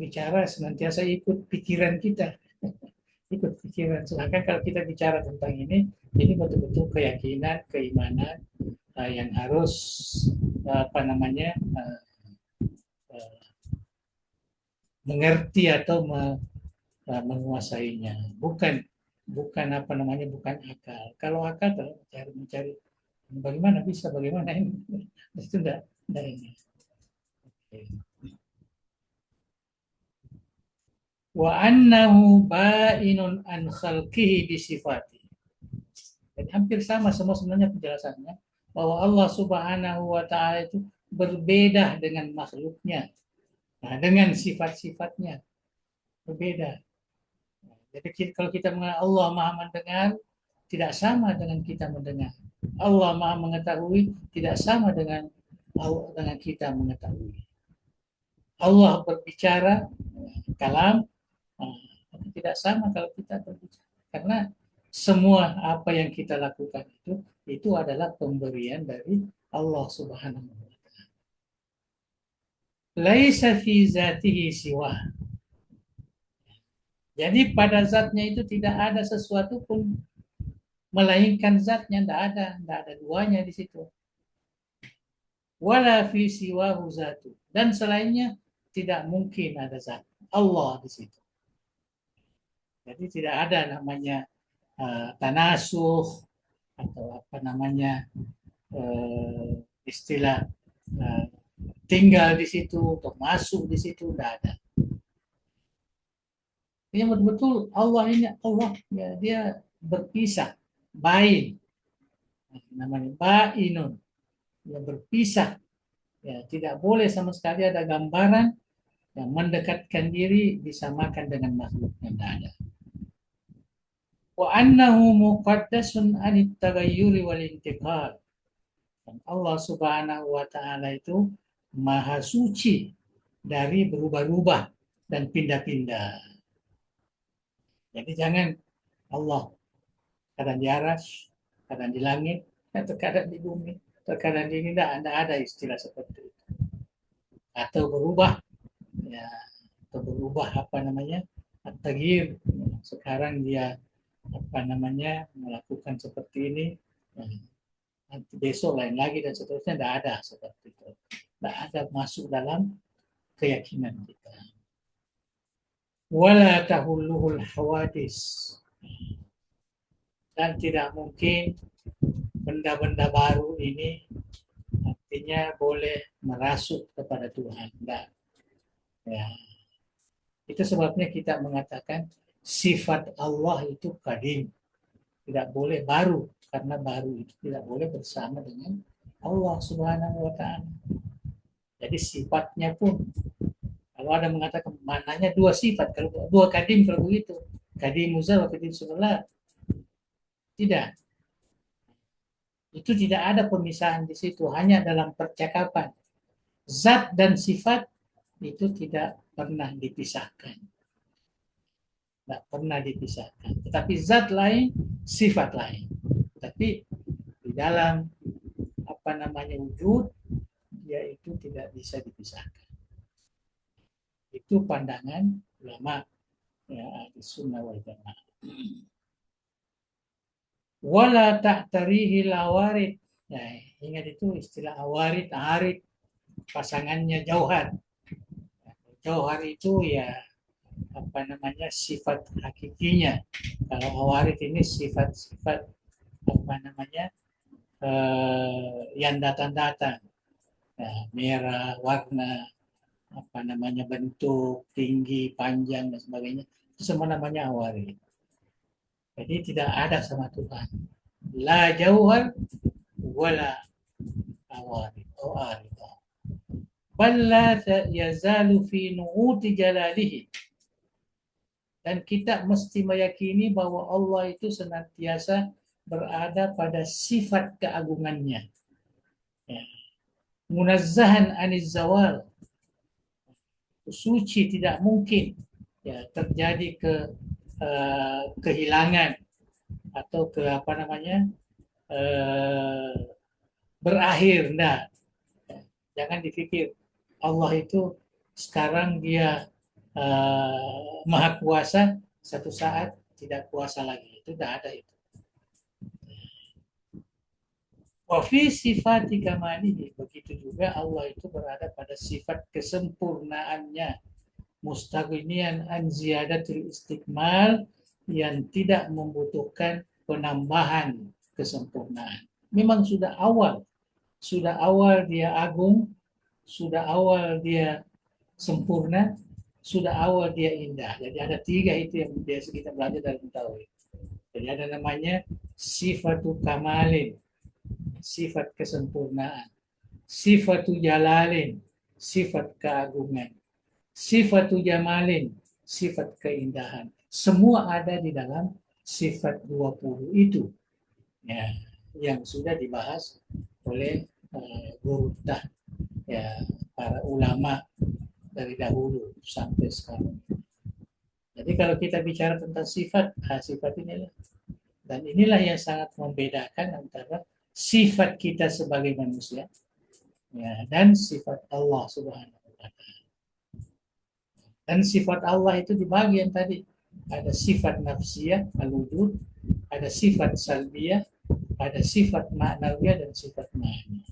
bicara senantiasa ikut pikiran kita, ikut pikiran. Sedangkan kalau kita bicara tentang ini betul-betul keyakinan, keimanan yang harus apa namanya mengerti atau menguasainya. Bukan bukan apa namanya bukan akal. Kalau akal kalau mencari bagaimana bisa bagaimana ini itu enggak ini. Wa annahu ba'inun an khalqihi bi sifati. Jadi hampir sama semua sebenarnya penjelasannya bahwa Allah Subhanahu wa taala itu berbeda dengan makhluknya. Nah, dengan sifat-sifatnya berbeda. Jadi kalau kita mengenal Allah Maha mendengar, tidak sama dengan kita mendengar. Allah Maha mengetahui, tidak sama dengan kita mengetahui. Allah berbicara, kalam, tidak sama kalau kita berbicara. Karena semua apa yang kita lakukan itu adalah pemberian dari Allah Subhanahu wa taala. Laisa fi zatihi siwa. Jadi pada zatnya itu tidak ada sesuatu pun melainkan zatnya, tidak ada duanya di situ. Wala fi siwahu zatu, dan selainnya tidak mungkin ada zat Allah di situ. Jadi tidak ada namanya tanasuh atau apa namanya istilah uh, tinggal di situ atau masuk di situ, tidak ada. Yang betul-betul Allah ini Allah ya, dia berpisah, bain, namanya bainun, ya berpisah, ya tidak boleh sama sekali ada gambaran yang mendekatkan diri disamakan dengan makhluk yang ada. Wa annahu muqaddasun anit tagayyuri wal intiqal. Dan Allah Subhanahu wa taala itu maha suci dari berubah-ubah dan pindah-pindah. Jadi jangan Allah kadang di aras, kadang di langit, terkadang di bumi, terkadang di ini, tidak ada istilah seperti itu. Atau berubah, ya, atau berubah apa namanya, tagir. Sekarang dia apa namanya melakukan seperti ini, nanti besok lain lagi dan seterusnya, tidak ada seperti itu. Tidak ada masuk dalam keyakinan kita. Wala tahulluhul hawadis, dan tidak mungkin benda-benda baru ini artinya boleh merasuk kepada Tuhan. Nah, ya. Itu sebabnya kita mengatakan sifat Allah itu kadim, tidak boleh baru, karena baru itu tidak boleh bersama dengan Allah Subhanahu wa taala. Jadi sifatnya pun kalau ada mengatakan mananya dua sifat, kalau dua kadim kalau begitu, kadim muzal, kadim sebelah, tidak. Itu tidak ada pemisahan di situ, hanya dalam percakapan. Zat dan sifat itu tidak pernah dipisahkan. Tidak pernah dipisahkan. Tetapi zat lain, sifat lain. Tapi di dalam apa namanya wujud, dia itu tidak bisa dipisahkan. Itu pandangan ulama ya, ahli sunnah wal jamaah. Wala ta'tarihi lawarid. Ya, ingat itu istilah awarid, arid, pasangannya jauhar. Jauhar itu ya apa namanya sifat hakikinya. Kalau awarid ini sifat-sifat apa namanya yang datang-datang. Nah, merah, warna, apa namanya bentuk, tinggi, panjang dan sebagainya. Itu semua namanya awarid. Jadi tidak ada sama Tuhan. La jauhar wala awarid. Oh, arid. Bal la yazalu fi nu'uti jalalihi. Dan kita mesti meyakini bahwa Allah itu senantiasa berada pada sifat keagungannya. Ya. Munazzahan aniz zawal. Suci, tidak mungkin ya terjadi kehilangan atau ke apa namanya eh, berakhir. Nah, jangan dipikir Allah itu sekarang dia maha kuasa, satu saat tidak kuasa lagi. Itu tidak ada itu. Wafi sifat kamalihi, begitu juga Allah itu berada pada sifat kesempurnaannya, mustaghniyan an ziyadatil istikmal, yang tidak membutuhkan penambahan kesempurnaan. Memang sudah awal dia agung, sudah awal dia sempurna, sudah awal dia indah. Jadi ada tiga itu yang biasa kita belajar dalam tauhid. Jadi ada namanya sifatu kamalin, sifat kesempurnaan, sifatu jalalin, sifat keagungan, sifatu jamalin, sifat keindahan. Semua ada di dalam sifat 20 itu, ya, yang sudah dibahas oleh guru kita, ya, para ulama dari dahulu sampai sekarang. Jadi kalau kita bicara tentang sifat, sifat inilah. Dan inilah yang sangat membedakan antara sifat kita sebagai manusia, ya, dan sifat Allah Subhanahu wa Ta'ala. Dan sifat Allah itu dibagi yang tadi. Ada sifat nafsiyah, al-wujud, ada sifat salbiyah, ada sifat ma'nawiyah, dan sifat ma'ani.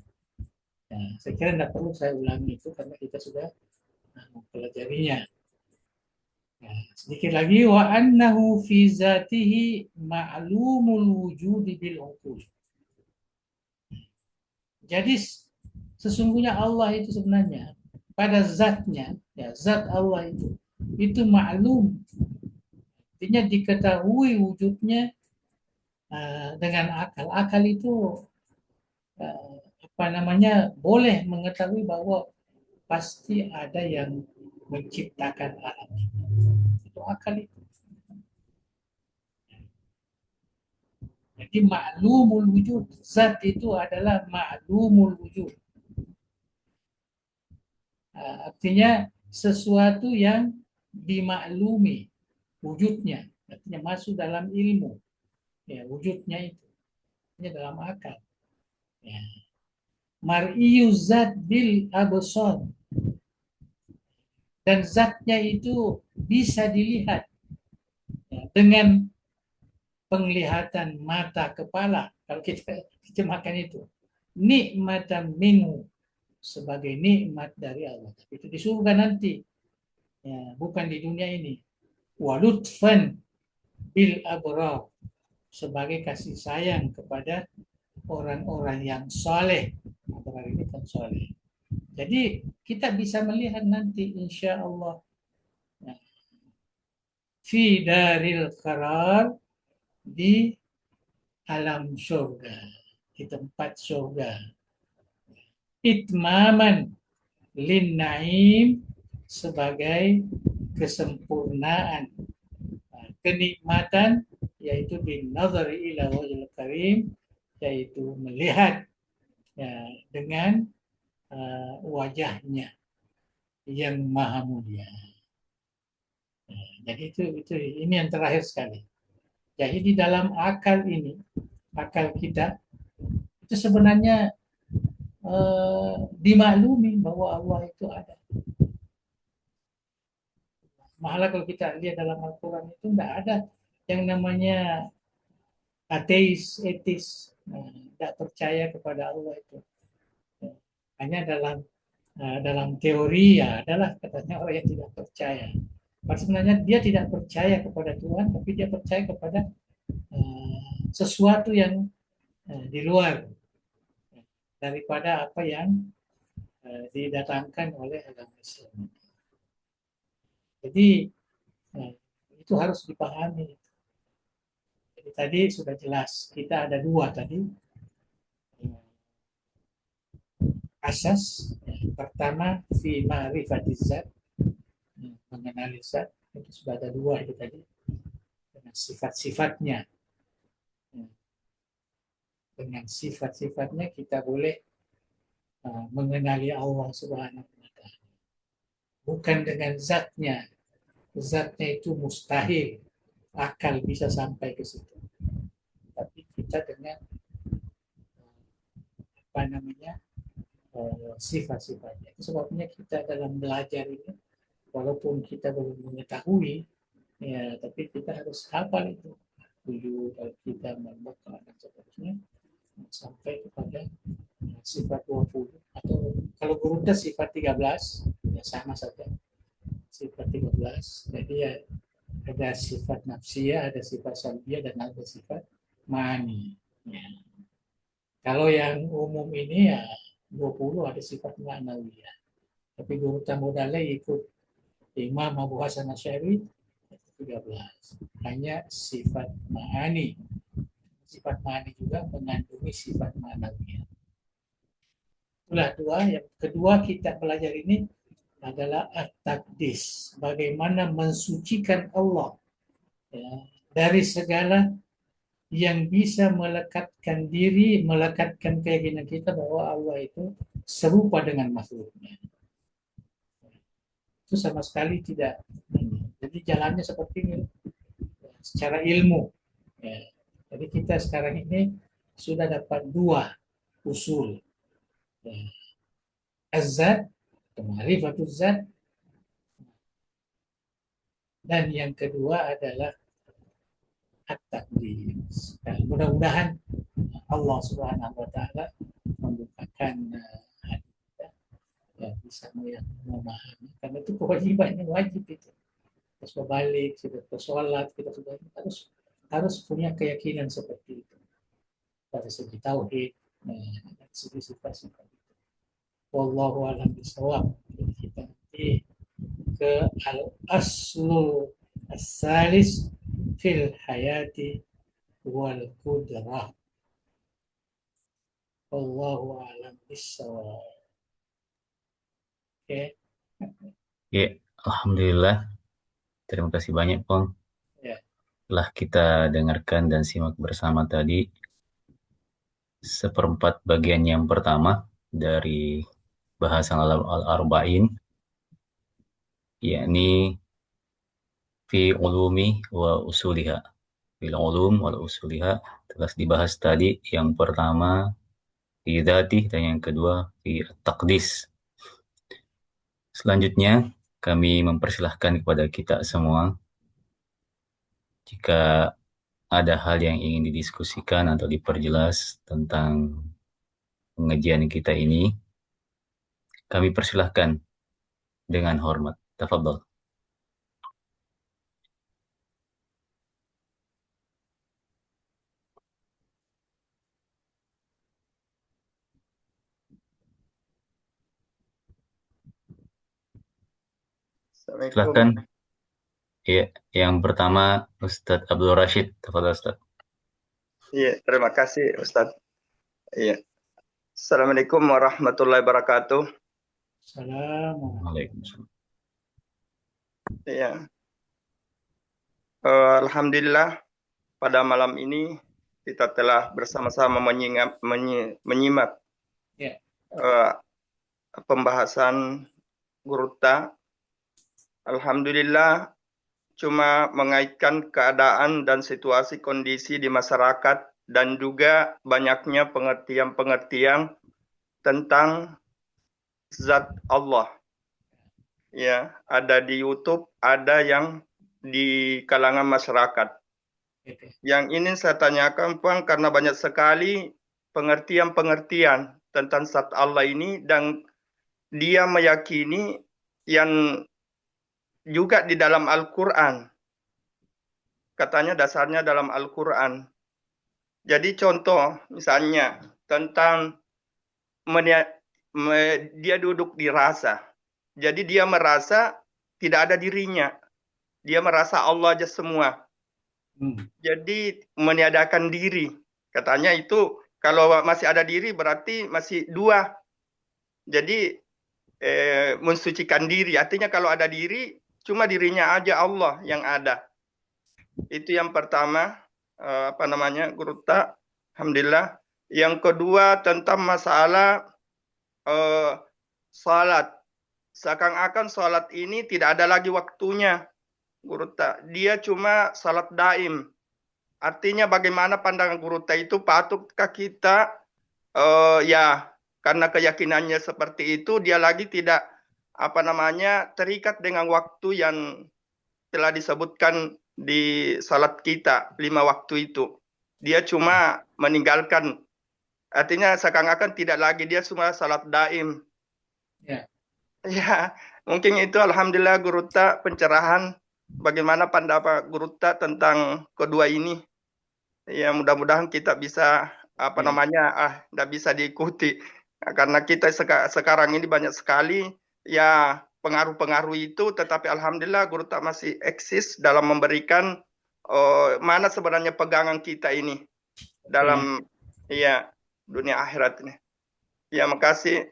Ya, saya kira tidak perlu saya ulangi itu karena kita sudah mempelajarinya. Ya, sedikit lagi, wa annahu fi zatihi ma'lumul wujudi bil uqul. Jadi sesungguhnya Allah itu sebenarnya pada zatnya, ya, zat Allah itu maklum, artinya diketahui wujudnya dengan akal. Akal itu apa namanya boleh mengetahui bahwa pasti ada yang menciptakan alam. Itu akal itu. Jadi maklumul wujud, zat itu adalah maklumul wujud. Artinya sesuatu yang dimaklumi wujudnya, artinya masuk dalam ilmu, ya, wujudnya itu, ini dalam akal, ya. Mar'iyu zat bil absar, dan zatnya itu bisa dilihat, ya, dengan penglihatan mata kepala. Kalau kita terjemahkan itu nikmatan minhu, sebagai nikmat dari Allah. Tapi itu di surga nanti, ya, bukan di dunia ini. Walutfan bil abrar, sebagai kasih sayang kepada orang-orang yang soleh. Abrar ini kan soleh. Jadi kita bisa melihat nanti insya Allah, ya, fi daril qarar, di alam surga, di tempat surga. Itmaman lin naim, sebagai kesempurnaan kenikmatan, yaitu bin nazari ila wajhil karim, yaitu melihat, ya, dengan wajahnya yang maha mulia. Jadi itu ini yang terakhir sekali. Jadi di dalam akal ini, akal kita itu sebenarnya dimaklumi bahwa Allah itu ada. Malah kalau kita lihat dalam Al-Quran itu tidak ada yang namanya ateis, etis, tidak percaya kepada Allah itu. Hanya dalam teori, ya adalah katanya orang yang tidak percaya. Padahal sebenarnya dia tidak percaya kepada Tuhan, tapi dia percaya kepada sesuatu yang di luar daripada apa yang didatangkan oleh agama Islam. Jadi itu harus dipahami. Jadi tadi sudah jelas, kita ada dua tadi asas. Pertama fi ma'rifatiz zat, mengenali zat, itu sudah ada dua itu tadi, dengan sifat-sifatnya. Dengan sifat-sifatnya kita boleh mengenali Allah Subhanahu wa Ta'ala. Bukan dengan zatnya. Zatnya itu mustahil akal bisa sampai ke situ. kita dengan apa namanya sifat-sifatnya. Sebabnya kita dalam belajar ini, walaupun kita belum mengetahui, ya, tapi kita harus hafal itu tujuh kita membaca dan seterusnya sampai kepada sifat 20 atau kalau guru sifat 13 ya sama saja sifat 13. Jadi ya, ada sifat nafsiyah, ada sifat salbiyah, dan ada sifat mani. Ya. Kalau yang umum ini ya 20 ada sifat ma'nawiyah. Tapi guru Tambodale ikut Imam Abu Hasan Asy'ari 13. Hanya sifat ma'ani. Sifat ma'ani juga mengandungi sifat ma'nawiyah. Itulah dua. Yang kedua kita belajar ini adalah at-taqdis. Bagaimana mensucikan Allah ya, dari segala yang bisa melekatkan diri, melekatkan keyakinan kita bahwa Allah itu serupa dengan makhluknya. Itu sama sekali tidak. Jadi jalannya seperti ini secara ilmu. Ya. Jadi kita sekarang ini sudah dapat dua usul. Ya. Az-zat, ma'rifatuz zat, dan yang kedua adalah at-taqdis. Nah, mudah-mudahan Allah Subhanahu wa taala membukakan hati kita ya, bisa memahami karena itu kewajibannya wajib itu. Terus berbalik, kita bersolat, kita sudah harus punya keyakinan seperti itu dari segi tauhid, dari segi sifat-sifat itu. Wallahu a'lam bishawab. Jadi kita nanti ke al-aslul as-salis fil hayati wal qudrah. Wallahu a'lam bishawab. Oke. Ya, alhamdulillah. Terima kasih banyak, Pong. Ya. Telah kita dengarkan dan simak bersama tadi seperempat bagian yang pertama dari bahasan Al-Arba'in, yakni fi ulumi wa usuliha. Fil ulum wal usuliha telah dibahas tadi. Yang pertama fi dzati dan yang kedua fi taqdis. Selanjutnya kami mempersilahkan kepada kita semua jika ada hal yang ingin didiskusikan atau diperjelas tentang pengajian kita ini, kami persilahkan dengan hormat. Tafadhol. Silahkan. Assalamualaikum. Ya, yang pertama Ustadz Abdul Rashid. Tafadhol, Ustadz. Iya, terima kasih Ustadz. Iya. Assalamualaikum warahmatullahi wabarakatuh. Assalamualaikum. Waalaikumsalam. Iya. Alhamdulillah pada malam ini kita telah bersama-sama menyimak Ya. Pembahasan Gurta. Alhamdulillah cuma mengaitkan keadaan dan situasi kondisi di masyarakat dan juga banyaknya pengertian-pengertian tentang zat Allah. Ya, ada di YouTube, ada yang di kalangan masyarakat. Gitu. Yang ini saya tanyakan, Bang, karena banyak sekali pengertian-pengertian tentang zat Allah ini dan dia meyakini yang juga di dalam Al-Quran. Katanya dasarnya dalam Al-Quran. Jadi contoh misalnya tentang dia duduk di rasa. Jadi dia merasa tidak ada dirinya. Dia merasa Allah aja semua. Jadi meniadakan diri. Katanya itu kalau masih ada diri berarti masih dua. Jadi mensucikan diri. Artinya kalau ada diri cuma dirinya aja Allah yang ada. Itu yang pertama. Gurta. Alhamdulillah. Yang kedua tentang masalah salat. Seakan-akan salat ini tidak ada lagi waktunya. Gurta. Dia cuma salat daim. Artinya bagaimana pandangan Guruta itu, patutkah kita ya karena keyakinannya seperti itu, dia lagi tidak terikat dengan waktu yang telah disebutkan di salat kita 5 waktu itu. Dia cuma meninggalkan, artinya seakan-akan tidak lagi, dia cuma salat daim. Ya. Ya, mungkin itu alhamdulillah Guruta pencerahan bagaimana pendapat Guruta tentang kedua ini. Ya, mudah-mudahan kita bisa tidak bisa diikuti karena kita sekarang ini banyak sekali ya pengaruh-pengaruh itu, tetapi alhamdulillah Guruta masih eksis dalam memberikan mana sebenarnya pegangan kita ini dalam ya dunia akhirat ini. Ya, makasih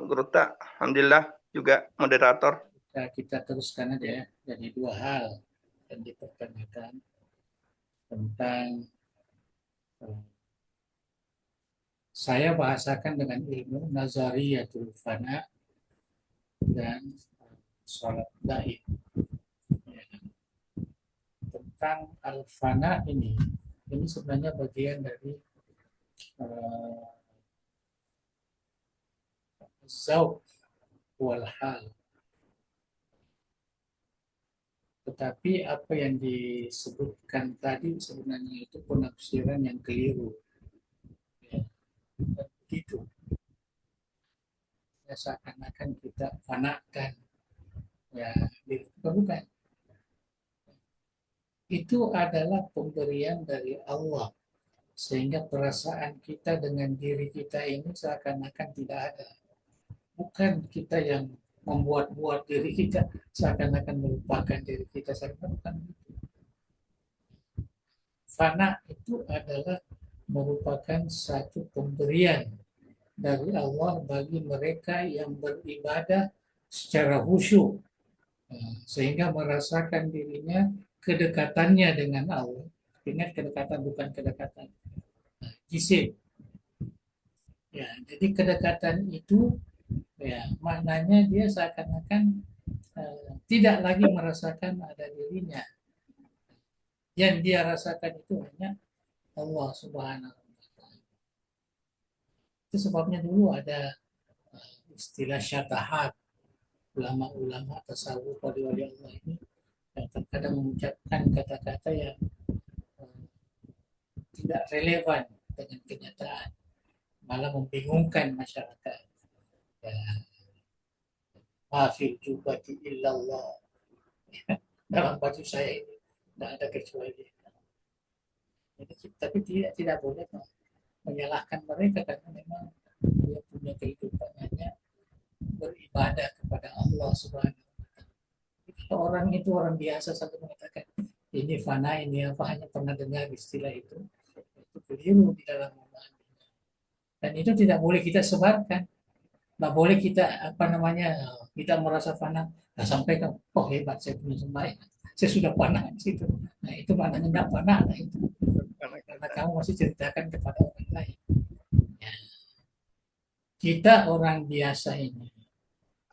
Guruta, alhamdulillah juga moderator. Kita teruskan aja ya. Jadi 2 hal yang dipertanyakan tentang saya bahasakan dengan ilmu nazariyatul fana dan sholat daim. Ya. Tentang al-fana ini sebenarnya bagian dari zauq wal hal. Tetapi apa yang disebutkan tadi sebenarnya itu penafsiran yang keliru. Ya, begitu. Ya, seakan-akan kita fanakan. Ya, bukan. Itu adalah pemberian dari Allah. Sehingga perasaan kita dengan diri kita ini seakan-akan tidak ada. Bukan kita yang membuat-buat diri kita seakan-akan melupakan diri kita, seakan-akan itu. Fana itu adalah merupakan satu pemberian dari Allah bagi mereka yang beribadah secara khusyuk, sehingga merasakan dirinya kedekatannya dengan Allah. Ingat, kedekatan bukan kedekatan jisim. Ya, jadi kedekatan itu ya maknanya dia seakan-akan tidak lagi merasakan ada dirinya. Yang dia rasakan itu hanya Allah Subhanahu wa Ta'ala. Itu sebabnya dulu ada istilah syatahat, ulama-ulama tasawuf wali-wali Allah ini yang terkadang mengucapkan kata-kata yang tidak relevan dengan kenyataan, malah membingungkan masyarakat. Ya, mafil jubati illallah. Dalam baju saya ini tidak ada kecuali dia. Tapi tidak boleh menyalahkan mereka karena memang dia punya kehidupan hanya beribadah kepada Allah Subhanahu wa Ta'ala. Kalau orang itu orang biasa saja mengatakan ini fana, ini apa, hanya pernah dengar istilah itu keliru di dalam memahaminya. Dan itu tidak boleh kita sebarkan. Nggak boleh kita kita merasa fana, nah, sampai oh hebat saya punya sembahyang, saya sudah fana di situ. Nah itu maknanya nggak fana, nah itu karena kamu masih ceritakan kepada orang lain. Ya. Kita orang biasa ini,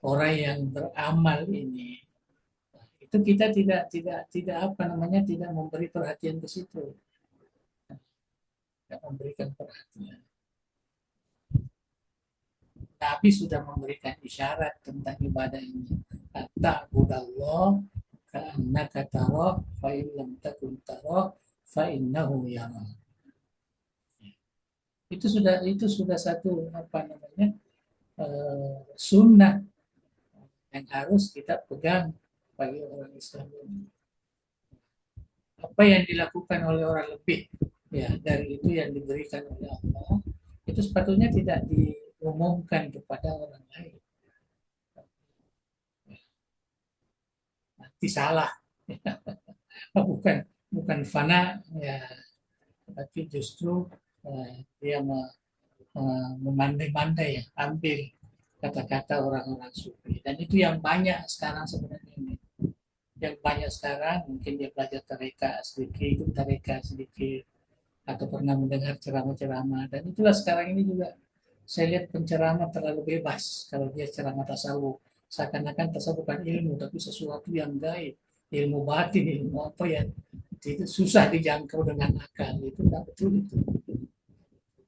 orang yang beramal ini, itu kita tidak tidak memberi perhatian ke situ, tidak memberikan perhatian. Nabi sudah memberikan isyarat tentang ibadah ini. Ta'budallah ka'annaka tarah fa in lam takun tarah fa innahu yarah. Itu sudah satu sunnah yang harus kita pegang bagi orang Islam ini. Apa yang dilakukan oleh orang lebih ya dari itu yang diberikan oleh Allah, itu sepatutnya tidak diumumkan kepada orang lain. Nanti salah. bukan fana ya, tapi justru dia memandai-mandai ya, ambil kata-kata orang-orang sufi. Dan itu yang banyak sekarang sebenarnya ini. Yang banyak sekarang mungkin dia belajar tareka sedikit, ikut tareka sedikit, atau pernah mendengar ceramah-ceramah. Dan itulah sekarang ini juga saya lihat penceramah terlalu bebas kalau dia ceramah tasawuf. Seakan-akan tasawuf bukan ilmu, tapi sesuatu yang gaib, ilmu batin, ilmu apa yang Itu susah dijangkau dengan akal, itu tidak betul itu.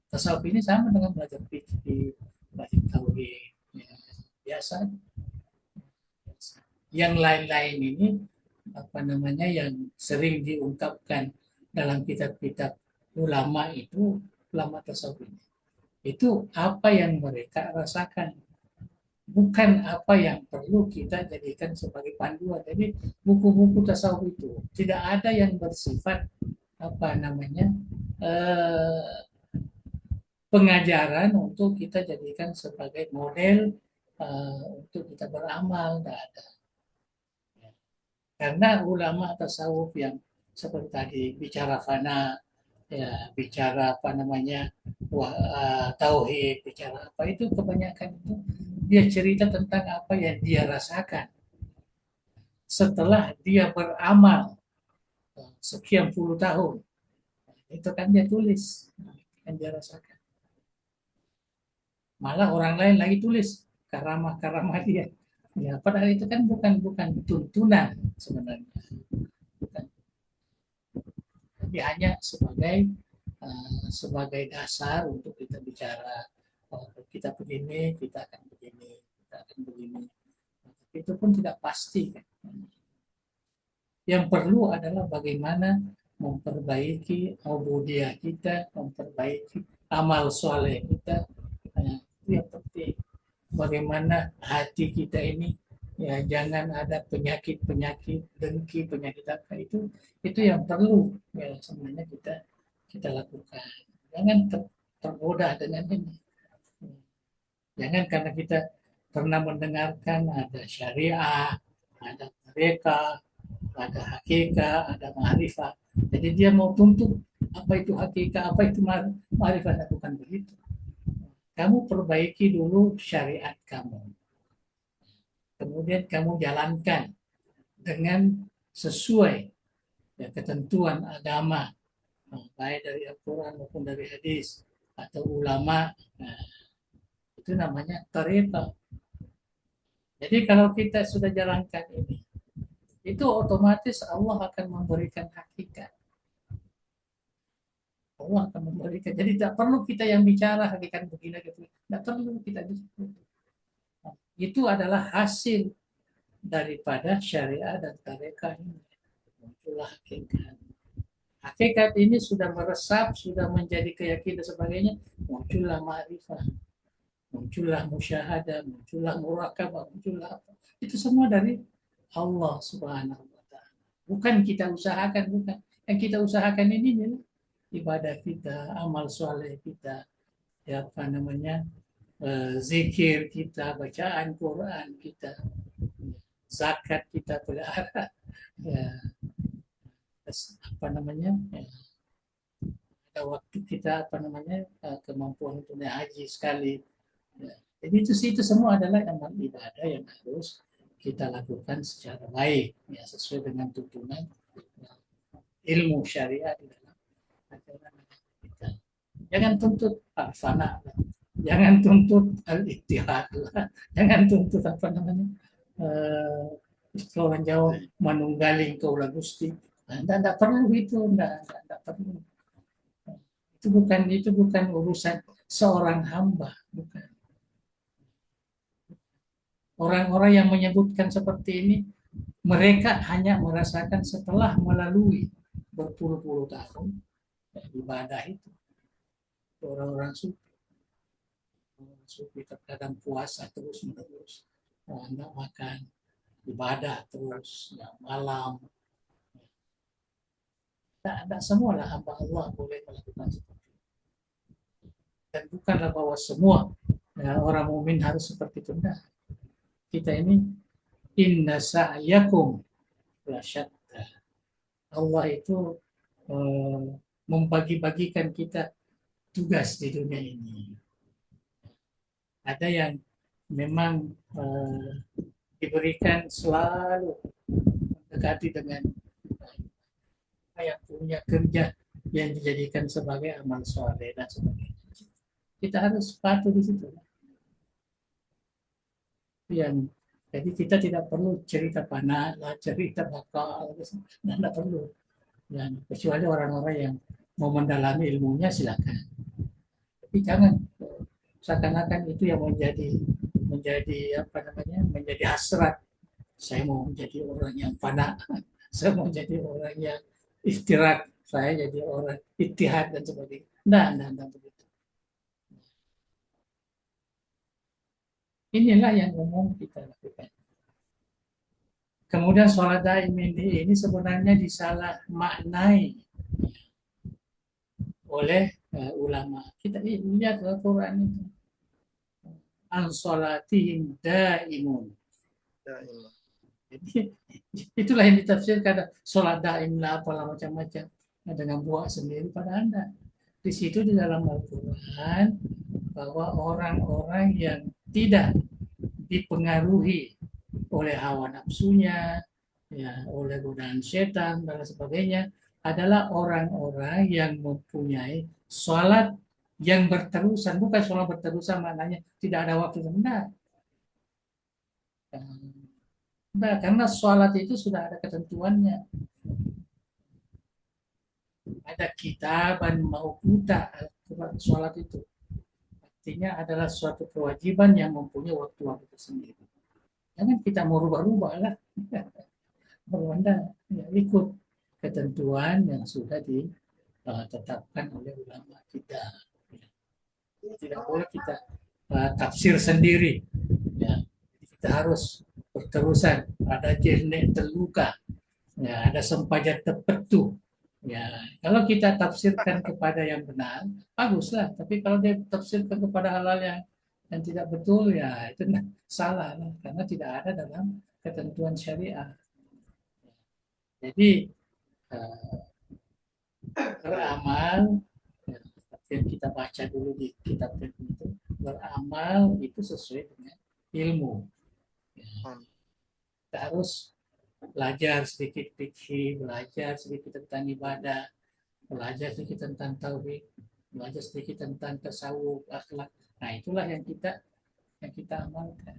Tasawuf ini sama dengan belajar fikih, belajar tauhid, ya, biasa. Yang lain-lain ini apa namanya yang sering diungkapkan dalam kitab-kitab ulama itu, ulama tasawuf ini, itu apa yang mereka rasakan, bukan apa yang perlu kita jadikan sebagai panduan. Jadi buku-buku tasawuf itu tidak ada yang bersifat apa namanya pengajaran untuk kita jadikan sebagai model untuk kita beramal, tidak ada. Karena ulama tasawuf yang seperti tadi bicara fana, ya bicara apa namanya tauhid, bicara apa itu kebanyakan itu dia cerita tentang apa yang dia rasakan setelah dia beramal sekian puluh tahun. Itu kan dia tulis, yang dia rasakan. Malah orang lain lagi tulis karamah-karamah dia. Ya, padahal itu kan bukan tuntunan sebenarnya. Bukan. Jadi hanya sebagai dasar untuk kita bicara, kita begini, kita akan begini, kita akan begini. Itu pun tidak pasti. Kan? Yang perlu adalah bagaimana memperbaiki ubudiyah kita, memperbaiki amal soleh kita. Itu yang penting. Bagaimana hati kita ini ya jangan ada penyakit dengki, penyakit apa itu yang perlu ya sebenarnya kita lakukan. Jangan tergoda dengan ini. Jangan karena kita pernah mendengarkan ada syariah, ada mereka, ada hakikat, ada ma'rifah. Jadi dia mau tuntut apa itu hakikat, apa itu ma'rifah, bukan begitu. Kamu perbaiki dulu syariat kamu. Kemudian kamu jalankan dengan sesuai ya, ketentuan agama, baik dari Al-Quran maupun dari hadis atau ulama. Nah, itu namanya tariqah. Jadi kalau kita sudah jalankan ini, itu otomatis Allah akan memberikan hakikat. Allah akan memberikan. Jadi tidak perlu kita yang bicara hakikat begini gitu. Tidak perlu kita bicara. Itu adalah hasil daripada syariat dan tarekat ini. Muncullah hakikat. Hakikat ini sudah meresap, sudah menjadi keyakinan sebagainya, muncullah ma'rifah, muncullah musyahadah, muncullah murakabah, muncullah apa. Itu semua dari Allah Subhanahu wa taala. Bukan kita usahakan, bukan. Yang kita usahakan ini adalah ibadah kita, amal soleh kita, ya apa namanya? Zikir kita, bacaan Quran kita, zakat kita pelihara, ya, apa namanya, ya, ada waktu kita apa namanya kemampuan untuk naik haji sekali. Ya. Jadi itu semua adalah amal ibadah yang harus kita lakukan secara baik, ya sesuai dengan tuntunan ya, ilmu syariat di dalam ajaran kita. Jangan tuntut fana. Jangan tuntut al-ittihad lah. Jangan tuntut apa namanya orang Jawa manunggaling kaulah Gusti. Tidak perlu itu, tidak perlu. Itu bukan urusan seorang hamba, bukan. Orang-orang yang menyebutkan seperti ini, mereka hanya merasakan setelah melalui berpuluh-puluh tahun ibadah itu. Orang-orang sufi terkadang puasa terus menerus, tidak makan, ibadah terus, ya, malam. Tidak semua lah hamba Allah boleh melakukan seperti itu. Dan bukanlah bahwa semua ya, orang mukmin harus seperti itu. Nah, kita ini inna sa'yakum lasyatta. Allah itu membagi-bagikan kita tugas di dunia ini. Ada yang memang diberikan selalu mendekati dengan yang punya kerja yang dijadikan sebagai amal soleh dan sebagainya. Kita harus patuh di situ. Jadi kita tidak perlu cerita panah, cerita bakal, tidak perlu. Ya, kecuali orang-orang yang mau mendalami ilmunya silakan. Tapi jangan seakan-akan itu yang menjadi menjadi apa namanya menjadi hasrat. Saya mau menjadi orang yang fana, saya mau jadi orang yang istirahat, saya jadi orang itihad dan sebagainya. Nah, begitu. Inilah yang umum kita lakukan. Kemudian sholat daim ini sebenarnya disalah maknai oleh ulama. Kita lihat Al-Quran itu. An sholatihim daimun. Jadi itulah yang ditafsirkan sholat daim lah apalah macam-macam dengan buat sendiri pada anda. Di situ di dalam Al-Quran bahwa orang-orang yang tidak dipengaruhi oleh hawa nafsunya, ya, oleh godaan setan dan sebagainya adalah orang-orang yang mempunyai sholat yang berterusan, bukan sholat berterusan maknanya tidak ada waktu sebentar. Nah, karena sholat itu sudah ada ketentuannya. Ada kitaban mauquta sholat itu. Artinya adalah suatu kewajiban yang mempunyai waktu-waktu tersendiri. Jangan kita mau rubah-rubah lah. Anda ya, ikut ketentuan yang sudah ditetapkan oleh ulama kita. Tidak boleh kita tafsir sendiri. Ya, kita harus berterusan. Ada jenek terluka, ya, ada sempajat terpetu. Ya, kalau kita tafsirkan kepada yang benar, baguslah. Tapi kalau dia tafsirkan kepada hal-hal yang tidak betul, ya itu salah, karena tidak ada dalam ketentuan syariah. Jadi beramal, ya, yang kita baca dulu di kitab itu, beramal itu sesuai dengan ilmu. Ya, kita harus belajar sedikit fikih, belajar sedikit tentang ibadah, belajar sedikit tentang tauhid, belajar sedikit tentang tasawuf, akhlak. Nah, itulah yang kita amalkan.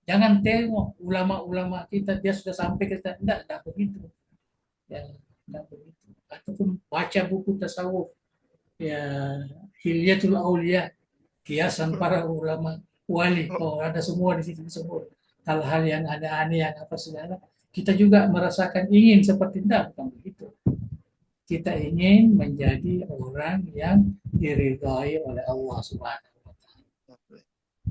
Jangan tengok ulama-ulama kita dia sudah sampai ke kita, tidak begitu. Ya, tidak begitu. Ataupun baca buku tasawuf, ya, Hilyatul Aulia, kiasan para ulama wali, oh ada semua di situ disebut hal-hal yang ada aneh yang apa segala. Kita juga merasakan ingin seperti itu, bukan begitu. Kita ingin menjadi orang yang diridhai oleh Allah Subhanahu wa taala.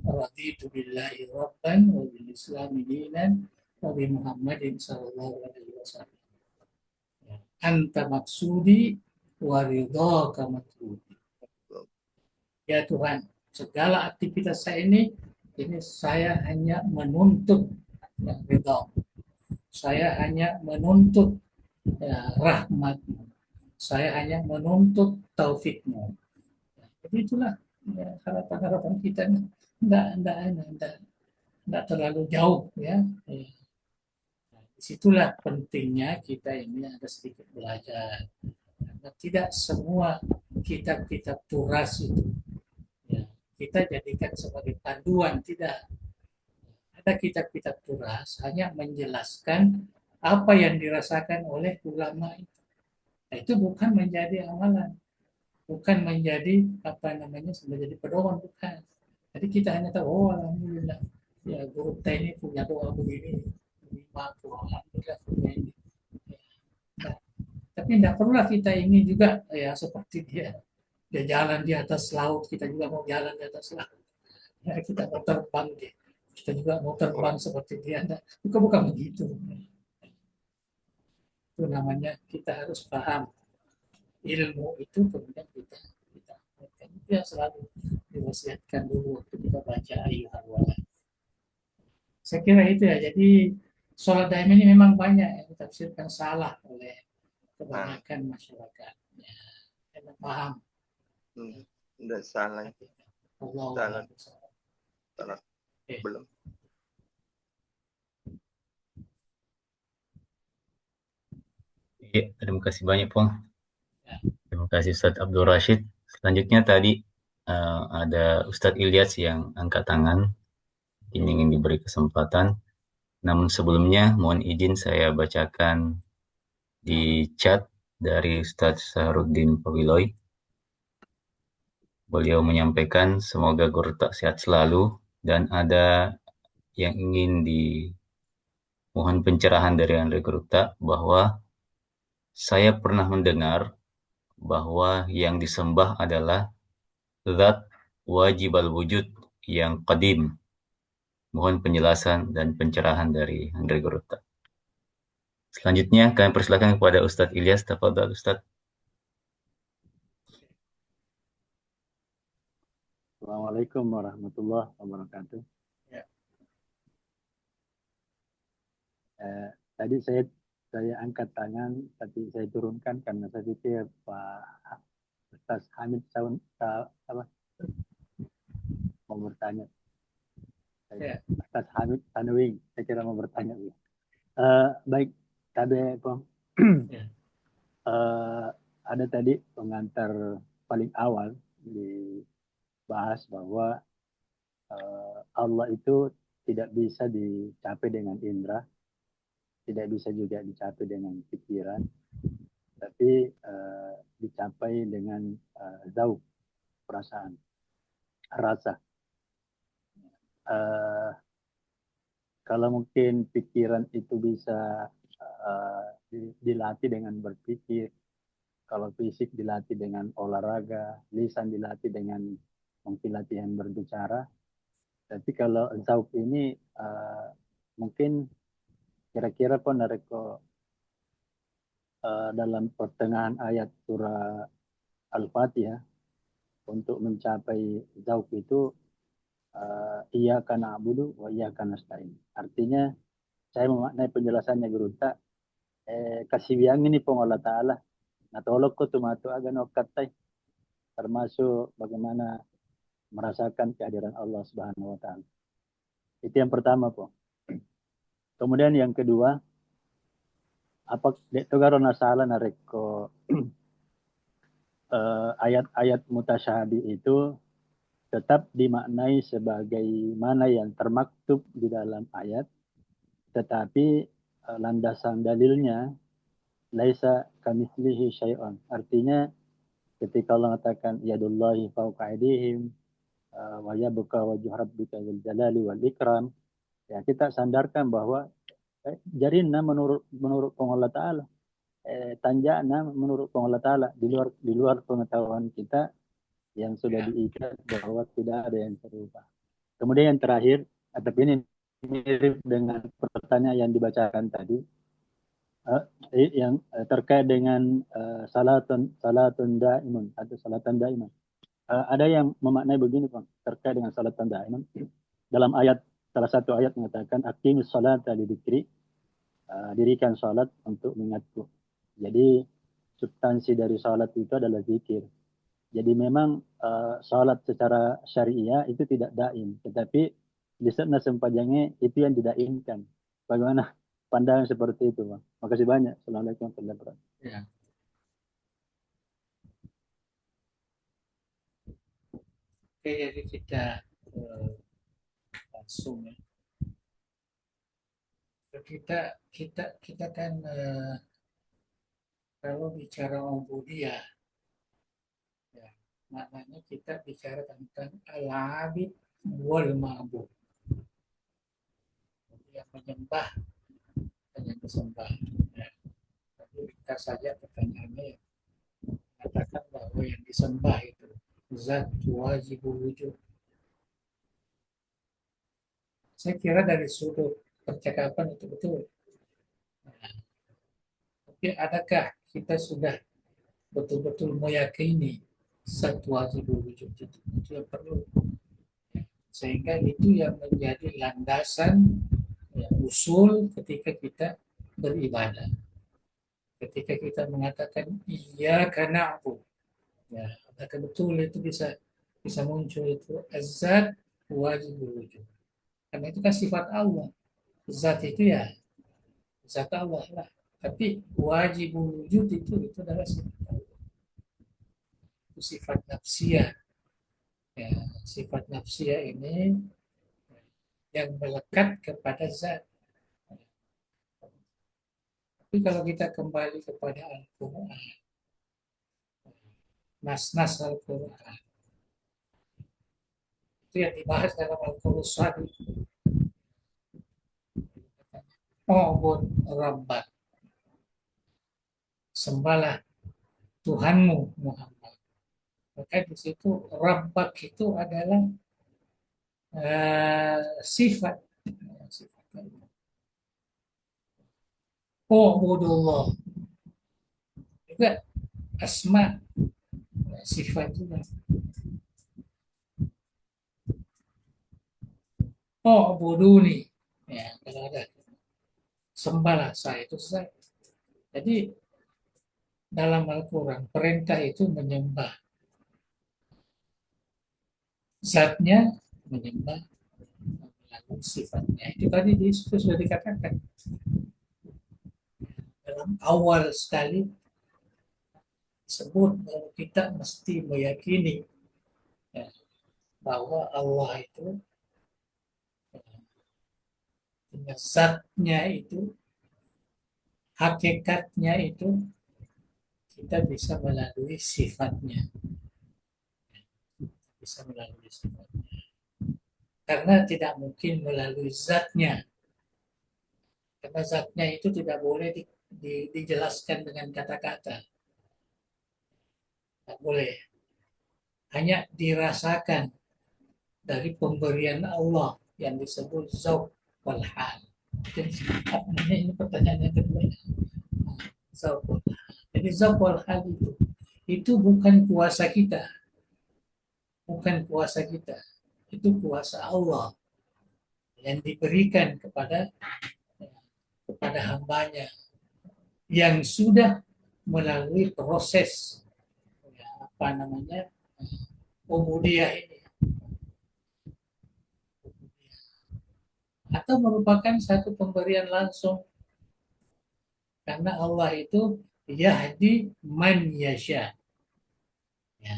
Raditu billahi rabban wa bil islami dinan wa bi Muhammadin sallallahu alaihi wasallam. Anta maksudi wa ridhaka matludi. Ya Tuhan, segala aktivitas saya ini saya hanya menuntut yang ridha. Saya hanya menuntut ya, rahmat-Mu. Saya hanya menuntut taufik-Mu. Jadi itulah ya, harapan-harapan kita. Tidak terlalu jauh ya. Disitulah pentingnya kita ini ada sedikit belajar. Karena tidak semua kitab-kitab turas itu ya, kita jadikan sebagai panduan, tidak. Ada kitab-kitab turas hanya menjelaskan apa yang dirasakan oleh ulama itu. Nah, itu bukan menjadi amalan, bukan menjadi apa namanya menjadi pedoman, bukan. Jadi kita hanya tahu, oh alhamdulillah, ya guru kita ini punya doa begini, alhamdulillah punya ini. Nah, tapi tidak perlulah kita ingin juga ya seperti dia. Dia jalan di atas laut, kita juga mau jalan di atas laut. Ya, kita mau terbang dia. Kita juga mau terbang seperti dia. Bukan begitu. Itu namanya kita harus paham ilmu itu, kemudian kita itu yang selalu diwasiatkan dulu waktu kita baca ayat wala. Saya kira itu ya. Jadi sholat daim ini memang banyak yang ditafsirkan salah oleh kebanyakan masyarakat. Ya, kita paham. Tidak salah. Allah salah. Belum. Ya, terima kasih banyak, Pong. Terima kasih Ustadz Abdul Rashid. Selanjutnya tadi ada Ustadz Ilyas yang angkat tangan, ingin diberi kesempatan. Namun sebelumnya mohon izin saya bacakan di chat dari Ustadz Saharuddin Pawiloy. Beliau menyampaikan semoga Guru Tak sehat selalu dan ada yang ingin dimohon pencerahan dari Andre Guru Tak bahwa saya pernah mendengar bahwa yang disembah adalah zat wajib al-wujud yang qadim. Mohon penjelasan dan pencerahan dari Andre Guru Tak. Selanjutnya kami persilakan kepada Ustadz Ilyas. Tafadhal Ustadz. Assalamualaikum warahmatullahi wabarakatuh. Ya. Tadi saya angkat tangan, tapi saya turunkan karena saya pikir Pak Ustaz Hamid mau bertanya. Ya. Ustaz Hamid Tanwing, saya kira mau bertanya. Baik, Tabe Pong. Ya. Ada tadi pengantar paling awal dibahas bahwa Allah itu tidak bisa dicapai dengan indera, tidak bisa juga dicapai dengan pikiran, tapi dicapai dengan zauq, perasaan, rasa. Kalau mungkin pikiran itu bisa dilatih dengan berpikir, kalau fisik dilatih dengan olahraga, lisan dilatih dengan mungkin latihan berbicara. Tapi kalau zauq ini mungkin kira-kira pun nareko dalam pertengahan ayat surah Al-Fatihah untuk mencapai zauq itu iyyaka na'budu wa iyyaka nasta'in. Artinya saya memaknai penjelasannya Guru Tak kasih biang ini pun Allah Ta'ala natolok ko tumatu agan okatai, termasuk bagaimana merasakan kehadiran Allah Subhanahu wa Ta'ala. Itu yang pertama po. Kemudian yang kedua, apa togaro nasala nareko ayat-ayat mutasyabih itu tetap dimaknai sebagai mana yang termaktub di dalam ayat, tetapi landasan dalilnya laisa kamitslihi syai'un. Artinya ketika Allah mengatakan yadullahi fawqa aydihim wa yabqa wajhu rabbika dzul jalali wal ikram, ya kita sandarkan bahwa jarina menurut pengolah Ta'ala, tanjana menurut pengolah Ta'ala, di luar pengetahuan kita yang sudah diikat bahwa tidak ada yang serupa. Kemudian yang terakhir, tapi ini mirip dengan pertanyaan yang dibacakan tadi, yang terkait dengan salatun daimun atau salatan daiman. Ada yang memaknai begini Pak, terkait dengan salatan daiman. Dalam ayat, salah satu ayat mengatakan aqimus salata lidzikri, dirikan salat untuk mengingatku. Jadi substansi dari salat itu adalah zikir. Jadi memang salat secara syariah itu tidak daim, tetapi di sana sempajangnya itu yang didaimkan. Bagaimana pandangan seperti itu, Bang? Makasih banyak. Assalamualaikum warahmatullahi wabarakatuh. Ya. Oke, jadi kita langsung ya. Kita kan kalau bicara ubudiyah, ya, maknanya kita bicara tentang al-abid wal ma'bud, yang menyembah dan yang disembah. Ya. Tapi kita saja pertanyaannya ya, mengatakan bahwa yang disembah itu zat wajibul wujud. Saya kira dari sudut percakapan itu betul. Nah, tapi adakah kita sudah betul-betul meyakini zat wajibul wujud itu yang perlu, sehingga itu yang menjadi landasan ya, usul ketika kita beribadah. Ketika kita mengatakan iyyaka na'budu, ya, apakah betul itu bisa muncul itu zat wajibul wujud? Karena itu kan sifat Allah. Zat itu ya zat Allah lah. Tapi wajibul wujud itu adalah sifat Allah. Itu sifat nafsiyah. Ya, sifat nafsiyah ini yang melekat kepada zat. Tapi kalau kita kembali kepada Al-Quran, nas-nas Al-Quran, itu yang dibahas dalam Al-Quran, Ubud Rabbak, sembahlah Tuhanmu Muhammad. Maka di situ Rabbak itu adalah sifat. Ubudullah juga asma, sifat juga. Ubuduni, ya kalau ada sembahlah saya itu saya. Jadi dalam Al-Quran perintah itu menyembah zatnya, menyembah melalui sifatnya. Itu tadi sudah dikatakan dalam awal sekali sebut bahwa kita mesti meyakini ya, bahwa Allah itu zatnya itu, hakikatnya itu kita bisa melalui sifatnya. Bisa melalui sifatnya. Karena tidak mungkin melalui zatnya. Karena zatnya itu tidak boleh dijelaskan dengan kata-kata. Tidak boleh. Hanya dirasakan dari pemberian Allah yang disebut zauq wal hal. Ini pertanyaan yang kedua. Zauq wal hal. Jadi zauq wal hal itu bukan kuasa kita. Bukan kuasa kita. Itu kuasa Allah yang diberikan kepada hambanya yang sudah melalui proses ubudiyah ini, atau merupakan satu pemberian langsung, karena Allah itu yahdi man yasha, ya,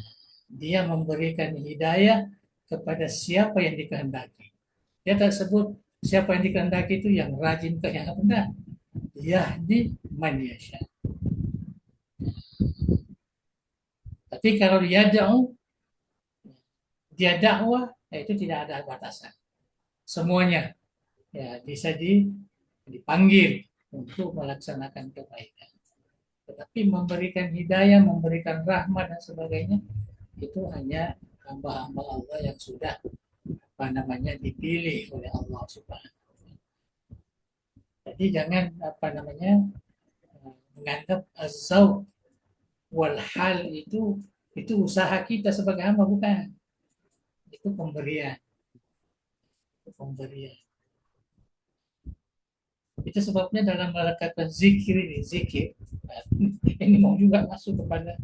dia memberikan hidayah kepada siapa yang dikehendaki. Dia tak sebut siapa yang dikehendaki itu yang rajin ke yang benar. Yahdi man yasha. Tapi kalau dia dakwah, itu tidak ada batasan. Semuanya ya bisa dipanggil untuk melaksanakan kebaikan. Tetapi memberikan hidayah, memberikan rahmat dan sebagainya itu hanya hamba-hamba Allah yang sudah dipilih oleh Allah Subhanahu wa taala. Jadi jangan menganggap az-zauq wal hal itu usaha kita sebagai hamba, bukan. Itu pemberian. Itu sebabnya dalam kata zikir ini mau juga masuk kepada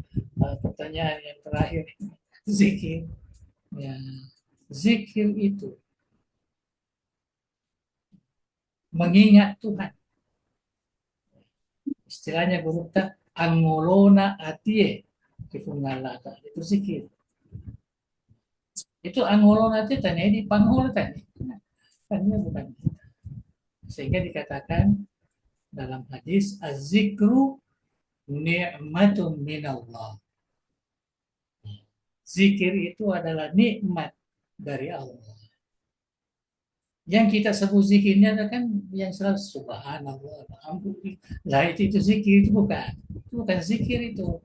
pertanyaan yang terakhir. Zikir, ya, zikir itu mengingat Tuhan. Istilahnya berupa angolona atie kifungalata, itu zikir. Itu angolona atie tanya di panghol tadi. Tanya bukan kita. Sehingga dikatakan dalam hadis az-zikru ni'matun minallah. Zikir itu adalah nikmat dari Allah. Yang kita sebut zikirnya kan yang selalu subhanallah, alhamdulillah, itu zikir, itu bukan zikir itu.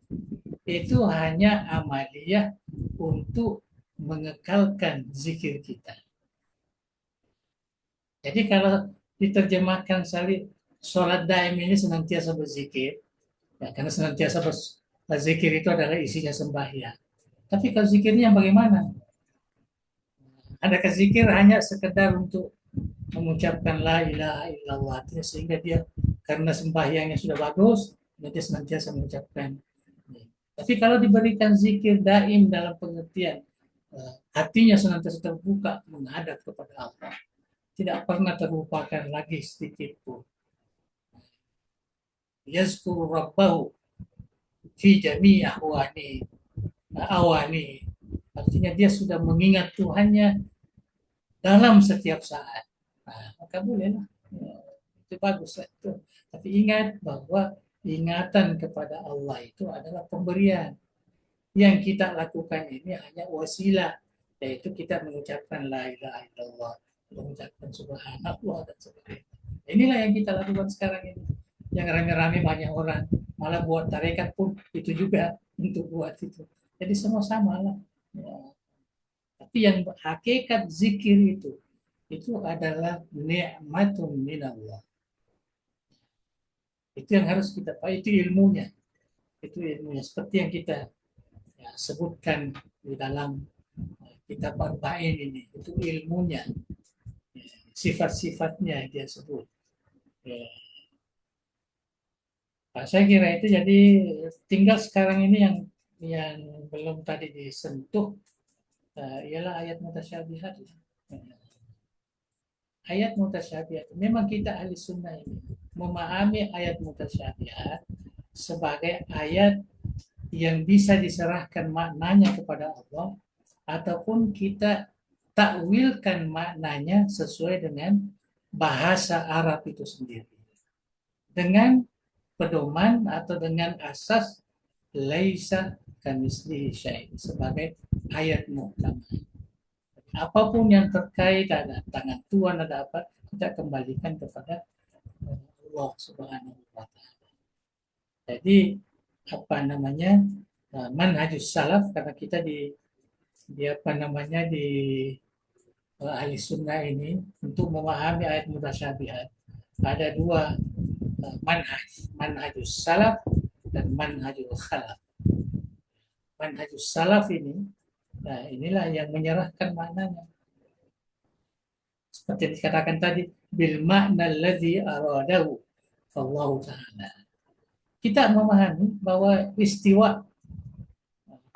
Itu hanya amaliyah untuk mengekalkan zikir kita. Jadi kalau diterjemahkan sholat daim ini senantiasa berzikir, ya, karena senantiasa berzikir itu adalah isinya sembahyang. Tapi kalau zikirnya bagaimana? Adakah zikir hanya sekedar untuk mengucapkan la ilaha illallah, sehingga dia karena sembahyangnya sudah bagus, dia senantiasa mengucapkan. Tapi kalau diberikan zikir daim dalam pengertian hatinya senantiasa terbuka menghadap kepada Allah, tidak pernah terlupakan lagi sedikit pun. Yazkuru rabbahu fi jami' awani. Artinya dia sudah mengingat Tuhannya dalam setiap saat. Nah, maka bolehlah. Itu itu bagus lah itu. Tapi ingat bahwa ingatan kepada Allah itu adalah pemberian. Yang kita lakukan ini hanya wasilah, yaitu kita mengucapkan la ilaha illallah, mengucapkan subhanallah dan sebagainya. Inilah yang kita lakukan sekarang ini. Yang rame-rame banyak orang, malah buat tarekat pun itu juga untuk buat itu. Jadi semua sama lah. Ya. Tapi yang hakikat zikir itu adalah ni'matun minallah. Itu yang harus kita pahami, itu ilmunya. Itu ilmunya seperti yang kita sebutkan di dalam kitab Arba'in ini. Itu ilmunya. Sifat-sifatnya dia sebut. Ya. Nah, saya kira itu, jadi tinggal sekarang ini yang belum tadi disentuh ialah ayat mutasyabihat. Ayat mutasyabihat. Memang kita ahli sunnah ini memahami ayat mutasyabihat sebagai ayat yang bisa diserahkan maknanya kepada Allah, ataupun kita takwilkan maknanya sesuai dengan bahasa Arab itu sendiri, dengan pedoman atau dengan asas laisa kamitslihi syai' sebagai ayat muhkam. Apapun yang terkait, ada tangan Tuhan, ada apa, kita kembalikan kepada Allah Subhanahu wa taala. Jadi apa namanya, manhajus salaf, karena kita di apa namanya di ahli sunnah ini untuk memahami ayat mutasyabihat ada dua manhajus salaf dan manhajul khalaf. Manhajus salaf ini, nah inilah yang menyerahkan maknanya. Seperti yang dikatakan tadi, bil makna alladzi aradahu Allah Ta'ala. Kita memahami bahwa istiwa,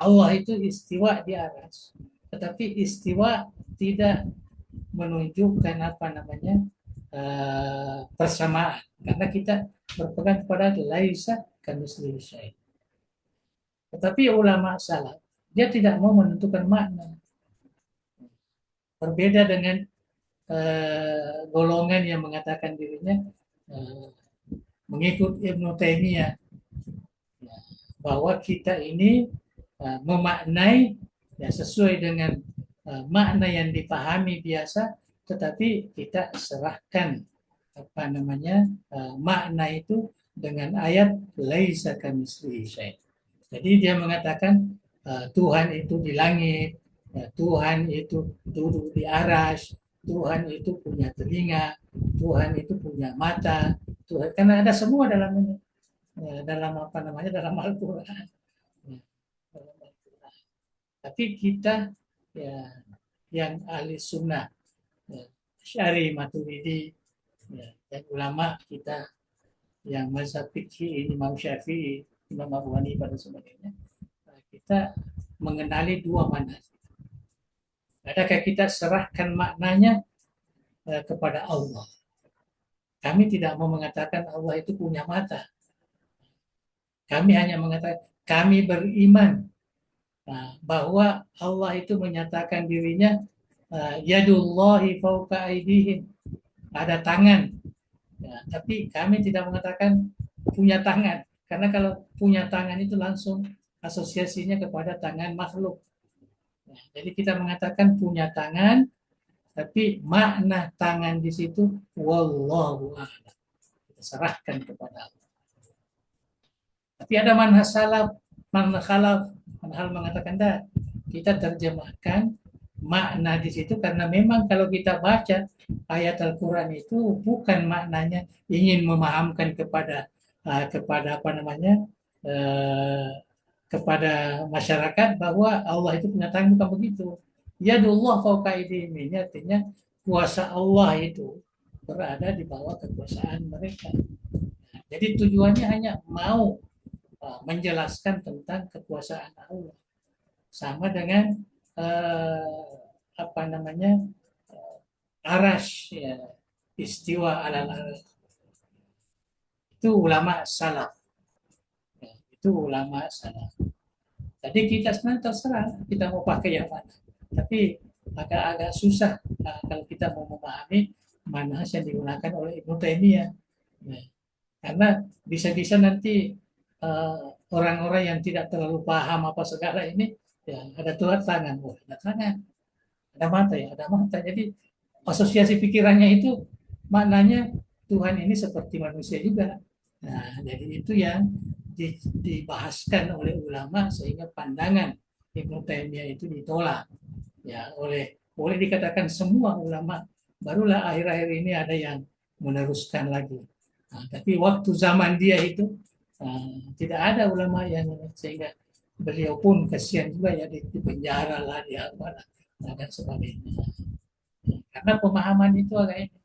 Allah itu istiwa di atas, tetapi istiwa tidak menunjukkan apa namanya persamaan, karena kita berpegang kepada laisa kamitslihi syai'. Tetapi ulama salaf dia tidak mau menentukan makna. Berbeda dengan golongan yang mengatakan dirinya mengikut Ibnu Taimiyah, bahwa kita ini memaknai sesuai dengan makna yang dipahami biasa, tetapi kita serahkan apa namanya makna itu dengan ayat laisa kamitslihi syai'. Jadi dia mengatakan Tuhan itu di langit, Tuhan itu duduk di arsy, Tuhan itu punya telinga, Tuhan itu punya mata, Tuhan, karena ada semua dalam ini, dalam apa namanya, dalam Al-Quran. Tapi kita yang ahli sunnah, Syari, Maturidi, dan ulama kita yang mazhab fikih, Imam Syafi'i, Imam Abu Hanifah dan sebagainya, kita mengenali dua manhaj. Adakah kita serahkan maknanya kepada Allah? Kami tidak mau mengatakan Allah itu punya mata. Kami hanya mengatakan kami beriman bahwa Allah itu menyatakan dirinya yadullahi fauqa aydihim, ada tangan. Tapi kami tidak mengatakan punya tangan, karena kalau punya tangan itu langsung asosiasinya kepada tangan makhluk. Jadi kita mengatakan punya tangan, tapi makna tangan di situ wallahu a'lam, kita serahkan kepada Allah. Tapi ada manhaj salaf, manhaj khalaf, manhaj mengatakan dah, kita terjemahkan makna di situ, karena memang kalau kita baca ayat Al-Quran itu bukan maknanya ingin memahamkan kepada apa namanya kepada masyarakat bahwa Allah itu punya tangan, bukan begitu. Yadullah fauqa aydihim, ini artinya kuasa Allah itu berada di bawah kekuasaan mereka. Jadi tujuannya hanya mau menjelaskan tentang kekuasaan Allah, sama dengan apa namanya arash, ya, istiwa alal arash. Itu ulama salaf, ya, itu ulama salaf. Jadi kita sebenarnya terserah kita mau pakai yang mana, tapi agak susah kalau kita mau memahami manhaj yang digunakan oleh Ibnu Taimiyah. Nah, karena bisa-bisa nanti orang-orang yang tidak terlalu paham apa segala ini, ya ada Tuhan tangan, oh, ada tangan, ada mata ya, ada mata. Jadi asosiasi pikirannya itu maknanya Tuhan ini seperti manusia juga. Nah, jadi itu yang dibahaskan oleh ulama sehingga pandangan Ibnu Taimiyah itu ditolak ya boleh dikatakan semua ulama, barulah akhir-akhir ini ada yang meneruskan lagi. Nah, tapi waktu zaman dia itu tidak ada ulama yang, sehingga beliau pun kasihan juga ya di penjara lah, di apa lah, dan sebagainya. Karena pemahaman itu agak ini.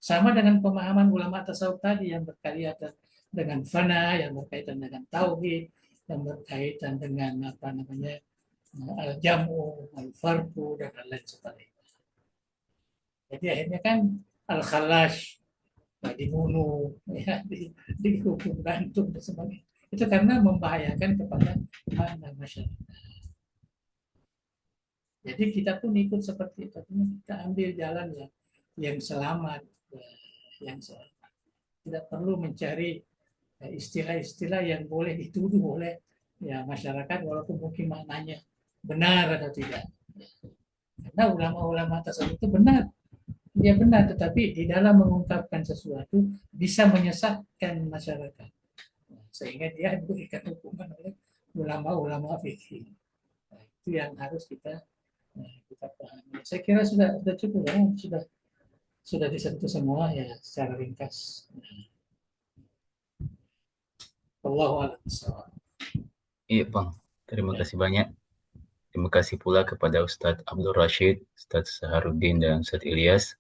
Sama dengan pemahaman ulama tasawuf tadi yang berkaitan dengan fana, yang berkaitan dengan tauhid, yang berkaitan dengan apa namanya al-jamu, al-farku, dan lain sebagainya. Jadi akhirnya kan al-khalash dibunuh, ya, dihukum gantung dan sebagainya. Itu karena membahayakan kepada masyarakat. Jadi kita pun ikut seperti itu, kita ambil jalan yang selamat, yang selamat. Tidak perlu mencari istilah-istilah yang boleh dituduh oleh ya masyarakat, walaupun mungkin maknanya benar atau tidak. Karena ulama-ulama tasawuf itu benar, dia benar, tetapi di dalam mengungkapkan sesuatu bisa menyesatkan masyarakat, sehingga dia diberikan hukuman oleh ulama-ulama fikih. Nah, itu yang harus kita pahami. Saya kira sudah cukup ya, sudah disentuh semua ya secara ringkas. Wallahu a'lam bishawab. Iya, Bang. Terima kasih banyak. Terima kasih pula kepada Ustadz Abdul Rashid, Ustadz Saharuddin, dan Ustadz Ilyas.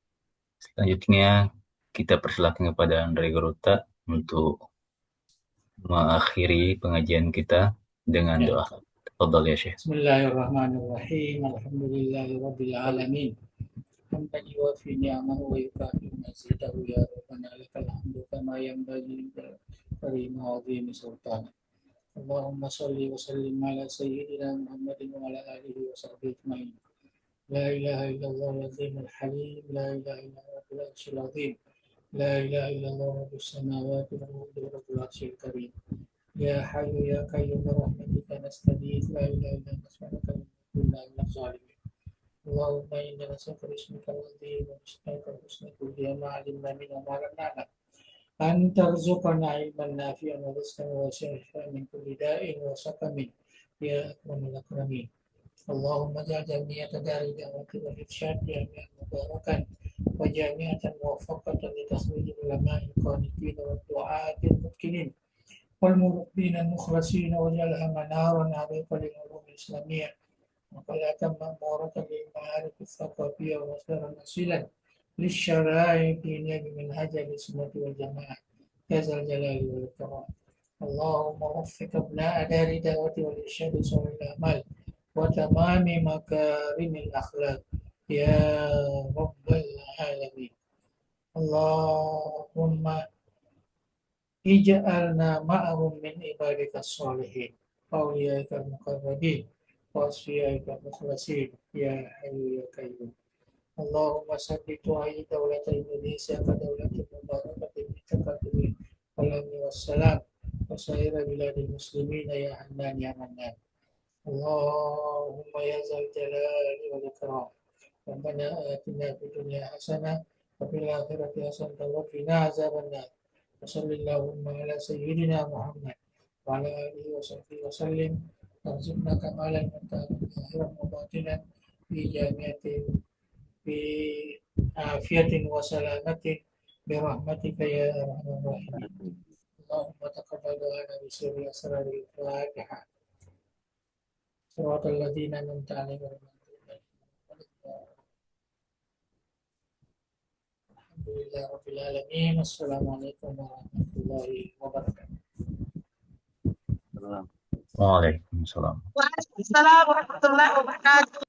Selanjutnya, kita persilakan kepada Andre Garuta untuk mengakhiri pengajian kita dengan doa. Tafadhal ya Syekh. Bismillahirrahmanirrahim. Alhamdulillahirabbil alamin. Hamdan yuwafi ni'amahu wa yukafi mazidahu ya rabbana lakal hamdu kama yanbaghi karim azim sultan. Allahumma salli wa sallim ala sayyidina Muhammadin wa ala alihi wa sahbihi ajma'in. La ilaha illallah al-azimul halim, la ilaha illallah rabbul arsyil azim. La ilaha illallah rabbus samawati wal ardi rabbul arsyil karim. Ya hayyu ya qayyum birahmatika nastaghith, la ilaha illa anta subhanaka inni kunna minadh dhalimin. Allahumma inna nas'aluka bismika al-azim wa bismika al-husna kulliya ma 'alimna minhu wa ma lam na'lam. An tarzuqana ilman nafi'an wa rizqan wasi'an min kulli da'in wa saqamin ya akramul akramin. Allahumma ja'al jami'ata dari da'wati wal irsyad jami'an mubarakan wa jami'atan muwaffaqatan li takhrij ulama'il qanitin wa du'atil mutkinin wal murabbin al-mukhlasin waj'alha manaran 'ala al-ulum al-islamiyyah وقلة مأمورة للمعارف الثقافية ومصدرا أصيلا للشرائع الدينية بمنهج السنة والجماعة يا ذا الجلال والإكرام. اللهم وفق أبناء دار الدعوة والإرشاد صالح الأعمال وتمام مكارم الأخلاق يا رب العالمين. اللهم اجعلنا معهم من عبادك الصالحين أوليائك المقربين وأصفيائك المخلصين يا حي يا قيوم. اللهم ثبت وأيد دولة إندونيسيا كدولة مباركة بالتقدم والأمن والسلام وسائر بلاد المسلمين يا حنان يا منان. اللهم يا ذا الجلال والإكرام ربنا آتنا في الدنيا حسنة وفي الآخرة حسنة وقنا عذاب النار. وصل اللهم على سيدنا محمد وعلى آله وصحبه وسلم. وارزقنا كمالا ظاهرا وباطنا في جامعة في عافية وسلامة برحمتك يا أرحم الراحمين. اللهم تقبل دعانا بسر أسرار الفاتحة. صراط الذين أنعمت عليهم الحمد لله رب العالمين. السلام عليكم ورحمة الله وبركاته. Waalaikumsalam. Waalaikumsalam warahmatullahi wabarakatuh.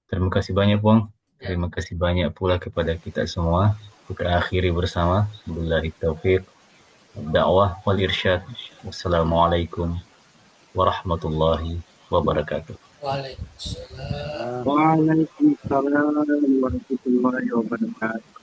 Terima kasih banyak, Bang. Terima kasih banyak pula kepada kita semua. Kita akhiri bersama. Billahi taufiq. Dakwah wal irsyad. Wassalamualaikum warahmatullahi wabarakatuh. Waalaikumsalam. Waalaikumsalam warahmatullahi wabarakatuh.